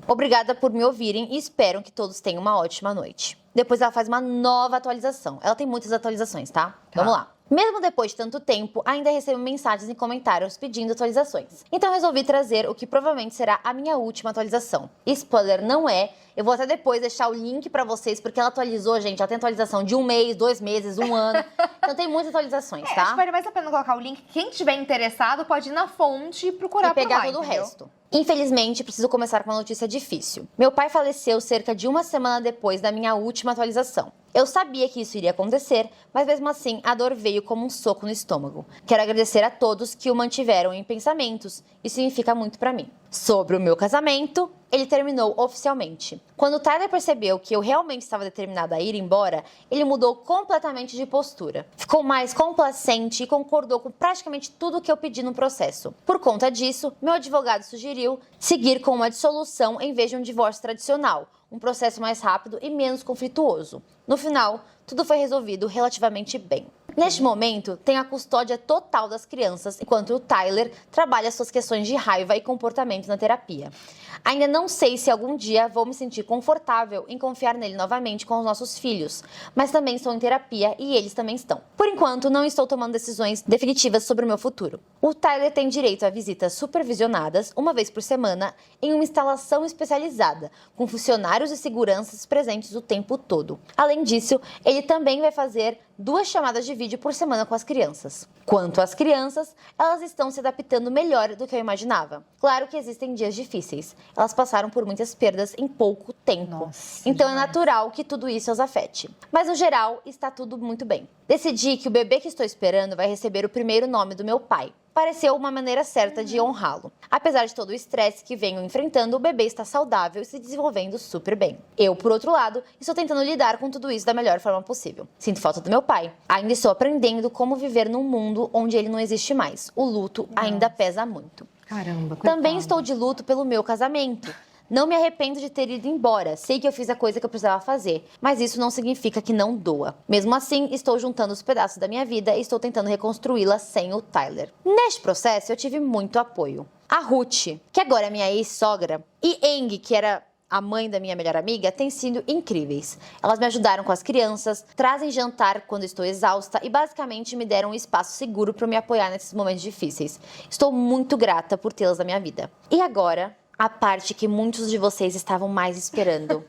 Obrigada por me ouvirem e espero que todos tenham uma ótima noite. Depois ela faz uma nova atualização. Ela tem muitas atualizações, tá? Vamos lá. Mesmo depois de tanto tempo, ainda recebo mensagens e comentários pedindo atualizações. Então resolvi trazer o que provavelmente será a minha última atualização. Spoiler não é, eu vou até depois deixar o link pra vocês, porque ela atualizou, gente, ela tem atualização de 1 mês, 2 meses, 1 ano. Então tem muitas atualizações, tá? Acho que vale mais a pena colocar o link. Quem tiver interessado pode ir na fonte e procurar e pegar por lá, todo entendeu? o resto. Infelizmente, preciso começar com uma notícia difícil. Meu pai faleceu cerca de 1 semana depois da minha última atualização. Eu sabia que isso iria acontecer, mas mesmo assim a dor veio como um soco no estômago. Quero agradecer a todos que o mantiveram em pensamentos, isso significa muito pra mim. Sobre o meu casamento, ele terminou oficialmente. Quando Tyler percebeu que eu realmente estava determinada a ir embora, ele mudou completamente de postura. Ficou mais complacente e concordou com praticamente tudo o que eu pedi no processo. Por conta disso, meu advogado sugeriu seguir com uma dissolução em vez de um divórcio tradicional, um processo mais rápido e menos conflituoso. No final, tudo foi resolvido relativamente bem. Neste momento, tenho a custódia total das crianças, enquanto o Tyler trabalha suas questões de raiva e comportamento na terapia. Ainda não sei se algum dia vou me sentir confortável em confiar nele novamente com os nossos filhos, mas também estou em terapia e eles também estão. Por enquanto, não estou tomando decisões definitivas sobre o meu futuro. O Tyler tem direito a visitas supervisionadas 1 vez por semana em uma instalação especializada, com funcionários e seguranças presentes o tempo todo. Além disso, ele também vai fazer 2 chamadas de vídeo por semana com as crianças. Quanto às crianças, elas estão se adaptando melhor do que eu imaginava. Claro que existem dias difíceis. Elas passaram por muitas perdas em pouco tempo. Nossa, então é demais. natural que tudo isso as afete. Mas no geral, está tudo muito bem. Decidi que o bebê que estou esperando vai receber o primeiro nome do meu pai. Pareceu uma maneira certa de honrá-lo. Apesar de todo o estresse que venho enfrentando, o bebê está saudável e se desenvolvendo super bem. Eu, por outro lado, estou tentando lidar com tudo isso da melhor forma possível. Sinto falta do meu pai. Ainda estou aprendendo como viver num mundo onde ele não existe mais. O luto ainda pesa muito. Caramba, coitado. Também estou de luto pelo meu casamento. Não me arrependo de ter ido embora. Sei que eu fiz a coisa que eu precisava fazer, mas isso não significa que não doa. Mesmo assim, estou juntando os pedaços da minha vida e estou tentando reconstruí-la sem o Tyler. Neste processo, eu tive muito apoio. A Ruth, que agora é minha ex-sogra, e Eng, que era a mãe da minha melhor amiga, têm sido incríveis. Elas me ajudaram com as crianças, trazem jantar quando estou exausta e basicamente me deram um espaço seguro para me apoiar nesses momentos difíceis. Estou muito grata por tê-las na minha vida. E agora, a parte que muitos de vocês estavam mais esperando.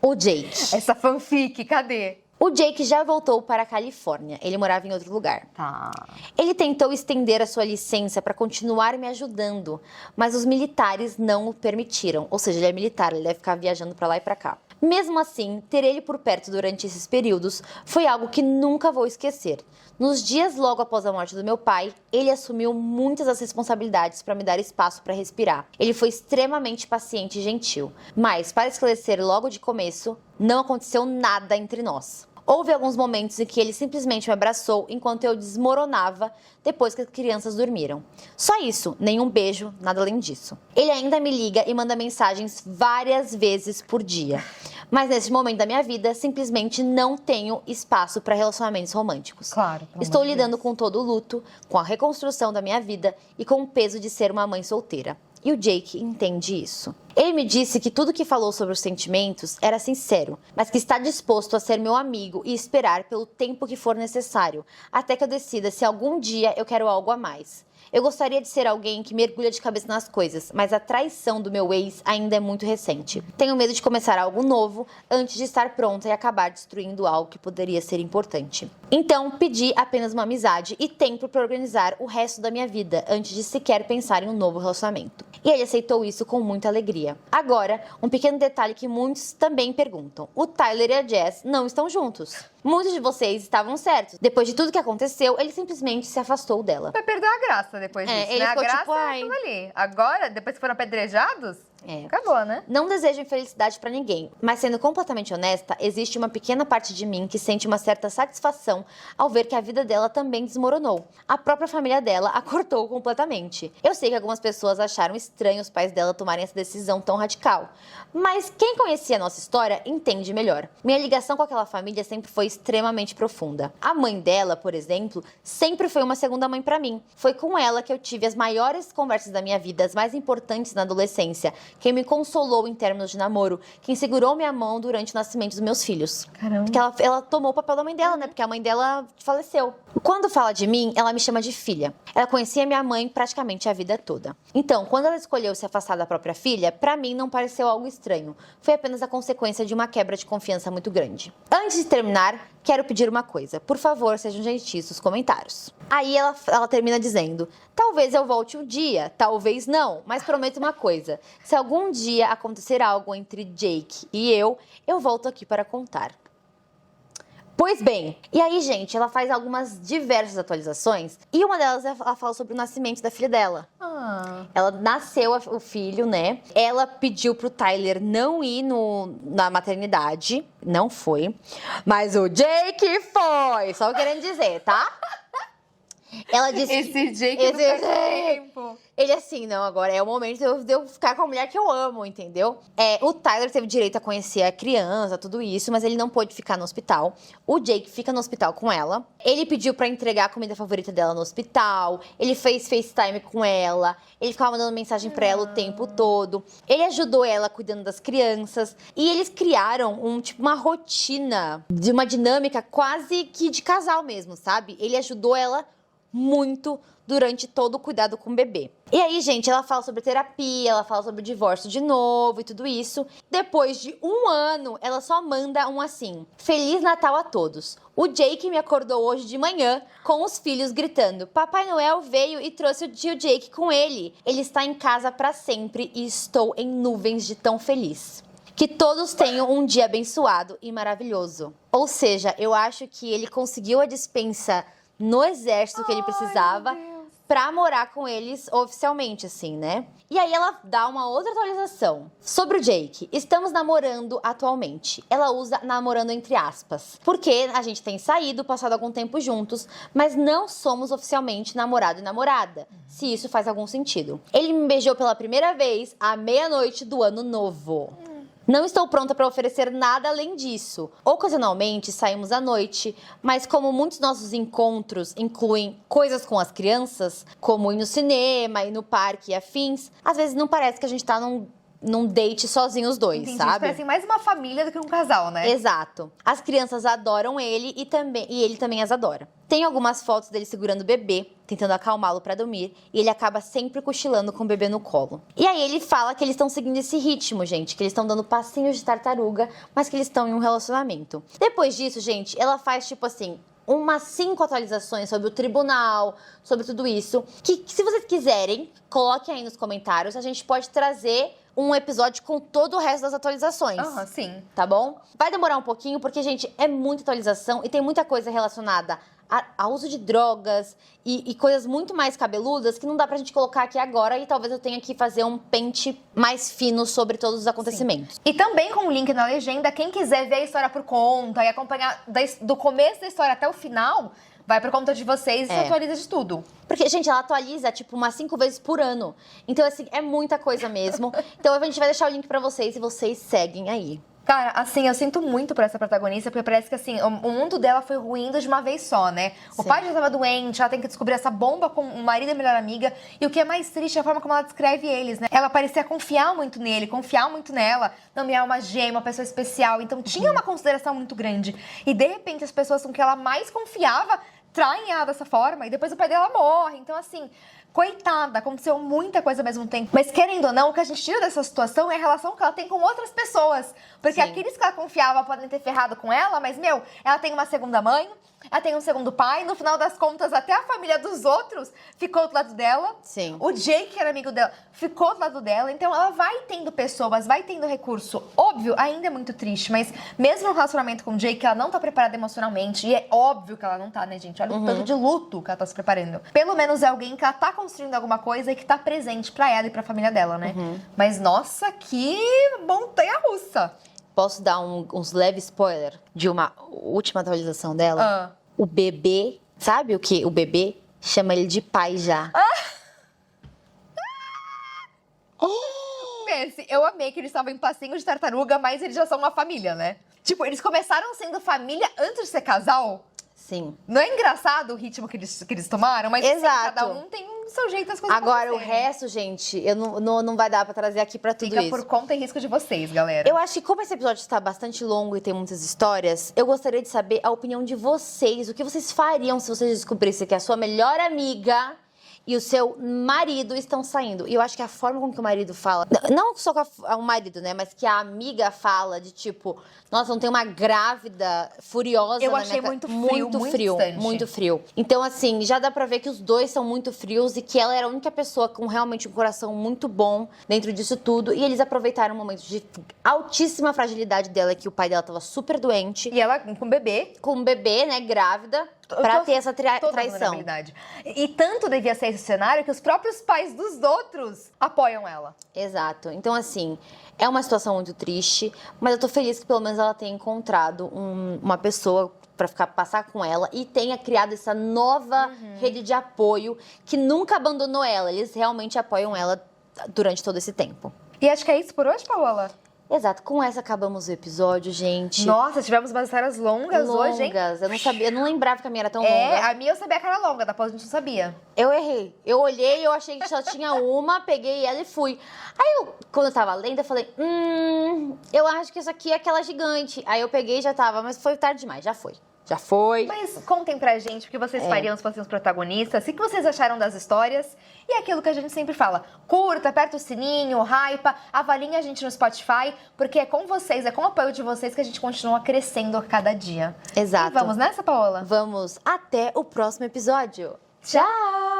O Jake. Essa fanfic, cadê? O Jake já voltou para a Califórnia. Ele morava em outro lugar. Tá. Ele tentou estender a sua licença para continuar me ajudando, mas os militares não o permitiram. Ou seja, ele é militar, ele deve ficar viajando para lá e para cá. Mesmo assim, ter ele por perto durante esses períodos foi algo que nunca vou esquecer. Nos dias logo após a morte do meu pai, ele assumiu muitas das responsabilidades para me dar espaço para respirar. Ele foi extremamente paciente e gentil. Mas, para esclarecer logo de começo, não aconteceu nada entre nós. Houve alguns momentos em que ele simplesmente me abraçou enquanto eu desmoronava depois que as crianças dormiram. Só isso, nenhum beijo, nada além disso. Ele ainda me liga e manda mensagens várias vezes por dia. Mas nesse momento da minha vida, simplesmente não tenho espaço para relacionamentos românticos. Claro. pelo Estou amor de lidando Deus. com todo o luto, com a reconstrução da minha vida e com o peso de ser uma mãe solteira. E o Jake entende isso. Ele me disse que tudo que falou sobre os sentimentos era sincero, mas que está disposto a ser meu amigo e esperar pelo tempo que for necessário, até que eu decida se algum dia eu quero algo a mais. Eu gostaria de ser alguém que mergulha de cabeça nas coisas, mas a traição do meu ex ainda é muito recente. Tenho medo de começar algo novo antes de estar pronta e acabar destruindo algo que poderia ser importante. Então, pedi apenas uma amizade e tempo para organizar o resto da minha vida antes de sequer pensar em um novo relacionamento. E ele aceitou isso com muita alegria. Agora, um pequeno detalhe que muitos também perguntam. O Tyler e a Jess não estão juntos. Muitos de vocês estavam certos. Depois de tudo que aconteceu, ele simplesmente se afastou dela. Vai perder a graça, graça depois disso, ele né? A ficou graça tipo, é ai. aquilo ali. Agora, depois que foram apedrejados, É. acabou, né? Não desejo infelicidade pra ninguém, mas sendo completamente honesta, existe uma pequena parte de mim que sente uma certa satisfação ao ver que a vida dela também desmoronou. A própria família dela a cortou completamente. Eu sei que algumas pessoas acharam estranho os pais dela tomarem essa decisão tão radical, mas quem conhecia a nossa história entende melhor. Minha ligação com aquela família sempre foi extremamente profunda. A mãe dela, por exemplo, sempre foi uma segunda mãe pra mim. Foi com ela que eu tive as maiores conversas da minha vida, as mais importantes na adolescência. Quem me consolou em termos de namoro, quem segurou minha mão durante o nascimento dos meus filhos. Caramba. Porque ela tomou o papel da mãe dela, né? Porque a mãe dela faleceu. Quando fala de mim, ela me chama de filha. Ela conhecia minha mãe praticamente a vida toda. Então, quando ela escolheu se afastar da própria filha, pra mim não pareceu algo estranho. Foi apenas a consequência de uma quebra de confiança muito grande. Antes de terminar, quero pedir uma coisa. Por favor, sejam gentis nos comentários. Aí ela termina dizendo: talvez eu volte um dia, talvez não, mas prometo uma coisa. Se algum dia acontecer algo entre Jake e eu volto aqui para contar. Pois bem, e aí, gente, ela faz algumas diversas atualizações e uma delas ela fala sobre o nascimento da filha dela. Ela nasceu o filho, né? Ela pediu pro Tyler não ir na maternidade, não foi, mas o Jake foi, só querendo dizer, tá? Ela disse Esse Jake não faz tempo. Ele assim, não, agora é o momento de eu ficar com a mulher que eu amo, entendeu? O Tyler teve direito a conhecer a criança, tudo isso, mas ele não pôde ficar no hospital. O Jake fica no hospital com ela. Ele pediu pra entregar a comida favorita dela no hospital. Ele fez FaceTime com ela. Ele ficava mandando mensagem pra ela o tempo todo. Ele ajudou ela cuidando das crianças. E eles criaram uma rotina, de uma dinâmica quase que de casal mesmo, sabe? Ele ajudou ela muito durante todo o cuidado com o bebê. E aí, gente, ela fala sobre terapia, ela fala sobre o divórcio de novo e tudo isso. Depois de 1 ano, ela só manda um assim: Feliz Natal a todos. O Jake me acordou hoje de manhã com os filhos gritando: Papai Noel veio e trouxe o tio Jake com ele. Ele está em casa para sempre e estou em nuvens de tão feliz. Que todos tenham um dia abençoado e maravilhoso. Ou seja, eu acho que ele conseguiu a dispensa no exército que ele precisava pra morar com eles oficialmente, assim, né? E aí ela dá uma outra atualização sobre o Jake. Estamos namorando atualmente. Ela usa namorando entre aspas, porque a gente tem saído, passado algum tempo juntos, mas não somos oficialmente namorado e namorada, se isso faz algum sentido. Ele me beijou pela primeira vez à meia-noite do ano novo. Não estou pronta para oferecer nada além disso. Ocasionalmente saímos à noite, mas como muitos nossos encontros incluem coisas com as crianças, como ir no cinema, ir no parque e afins, às vezes não parece que a gente tá num date sozinho os dois, Entendi, sabe? parece mais uma família do que um casal, né? Exato. As crianças adoram ele e ele também as adora. Tem algumas fotos dele segurando o bebê, tentando acalmá-lo pra dormir, e ele acaba sempre cochilando com o bebê no colo. E aí ele fala que eles estão seguindo esse ritmo, gente, que eles estão dando passinhos de tartaruga, mas que eles estão em um relacionamento. Depois disso, gente, ela faz tipo assim, umas 5 atualizações sobre o tribunal, sobre tudo isso, que se vocês quiserem, coloquem aí nos comentários, a gente pode trazer um episódio com todo o resto das atualizações. Sim. Tá bom? Vai demorar um pouquinho, porque, gente, é muita atualização e tem muita coisa relacionada ao uso de drogas e coisas muito mais cabeludas que não dá pra gente colocar aqui agora e talvez eu tenha que fazer um pente mais fino sobre todos os acontecimentos. Sim. E também com o link na legenda, quem quiser ver a história por conta e acompanhar do começo da história até o final, vai por conta de vocês e se atualiza de tudo. Porque, gente, ela atualiza, tipo, umas 5 vezes por ano. Então, assim, é muita coisa mesmo. Então, a gente vai deixar o link pra vocês e vocês seguem aí. Cara, assim, eu sinto muito por essa protagonista, porque parece que, assim, o mundo dela foi ruindo de uma vez só, né? O pai já tava doente, ela tem que descobrir essa bomba com o marido e a melhor amiga. E o que é mais triste é a forma como ela descreve eles, né? Ela parecia confiar muito nele, confiar muito nela. Não, me é uma gêmea, uma pessoa especial. Então, tinha uma consideração muito grande. E, de repente, as pessoas com que ela mais confiava traem ela dessa forma. E depois o pai dela morre. Então, assim... Coitada, aconteceu muita coisa ao mesmo tempo. Mas querendo ou não, o que a gente tira dessa situação é a relação que ela tem com outras pessoas. Porque aqueles que ela confiava podem ter ferrado com ela, mas, ela tem uma segunda mãe, ela tem um segundo pai, no final das contas, até a família dos outros ficou do lado dela. Sim. O Jake, que era amigo dela, ficou do lado dela. Então, ela vai tendo pessoas, vai tendo recurso. Óbvio, ainda é muito triste, mas mesmo no relacionamento com o Jake, ela não tá preparada emocionalmente. E é óbvio que ela não tá, né, gente? Olha o tanto de luto que ela tá se preparando. Pelo menos é alguém que ela tá construindo alguma coisa e que tá presente pra ela e pra família dela, né? Mas, nossa, que montanha-russa. Posso dar uns leves spoiler de uma última atualização dela? O bebê, sabe o que? O bebê chama ele de pai já. Pense, eu amei que eles estavam em passinho de tartaruga, mas eles já são uma família, né? Tipo, eles começaram sendo família antes de ser casal. Sim. Não é engraçado o ritmo que eles tomaram? Mas assim, Exato. cada um tem o seu jeito as coisas Agora, o acontecerem. resto, gente, eu não vai dar pra trazer aqui pra tudo Fica isso. por conta e risco de vocês, galera. Eu acho que como esse episódio está bastante longo e tem muitas histórias, eu gostaria de saber a opinião de vocês. O que vocês fariam se vocês descobrissem que a sua melhor amiga e o seu marido estão saindo? E eu acho que a forma com que o marido fala, não só com o marido, né, mas que a amiga fala de tipo, nossa, não tem uma grávida furiosa Eu na achei minha muito frio, muito distante. muito frio. Então, assim, já dá pra ver que os dois são muito frios e que ela era a única pessoa com realmente um coração muito bom dentro disso tudo. E eles aproveitaram um momento de altíssima fragilidade dela, que o pai dela tava super doente, E ela com bebê. com um bebê, né, grávida, pra ter essa Toda traição. vulnerabilidade. E tanto devia ser esse cenário que os próprios pais dos outros apoiam ela. Exato. Então, assim, é uma situação muito triste, mas eu tô feliz que pelo menos ela tenha encontrado uma pessoa pra passar com ela e tenha criado essa nova rede de apoio que nunca abandonou ela. Eles realmente apoiam ela durante todo esse tempo. E acho que é isso por hoje, Paola. Exato. Com essa acabamos o episódio, gente. Nossa, tivemos umas histórias longas hoje, hein? Eu não sabia, eu não lembrava que a minha era tão É, longa. a minha eu sabia que era longa, da Paula a gente não sabia. Eu errei. Eu olhei, eu achei que só tinha uma, peguei ela e fui. Aí, quando eu tava lendo, eu falei, eu acho que isso aqui é aquela gigante. Aí eu peguei e já tava, mas foi tarde demais, já foi. Já foi. Mas contem pra gente o que vocês fariam se fossem os protagonistas, o que vocês acharam das histórias e aquilo que a gente sempre fala. Curta, aperta o sininho, hypa, avaliem a gente no Spotify, porque é com vocês, é com o apoio de vocês que a gente continua crescendo a cada dia. Exato. E vamos nessa, Paola? Vamos até o próximo episódio. Tchau!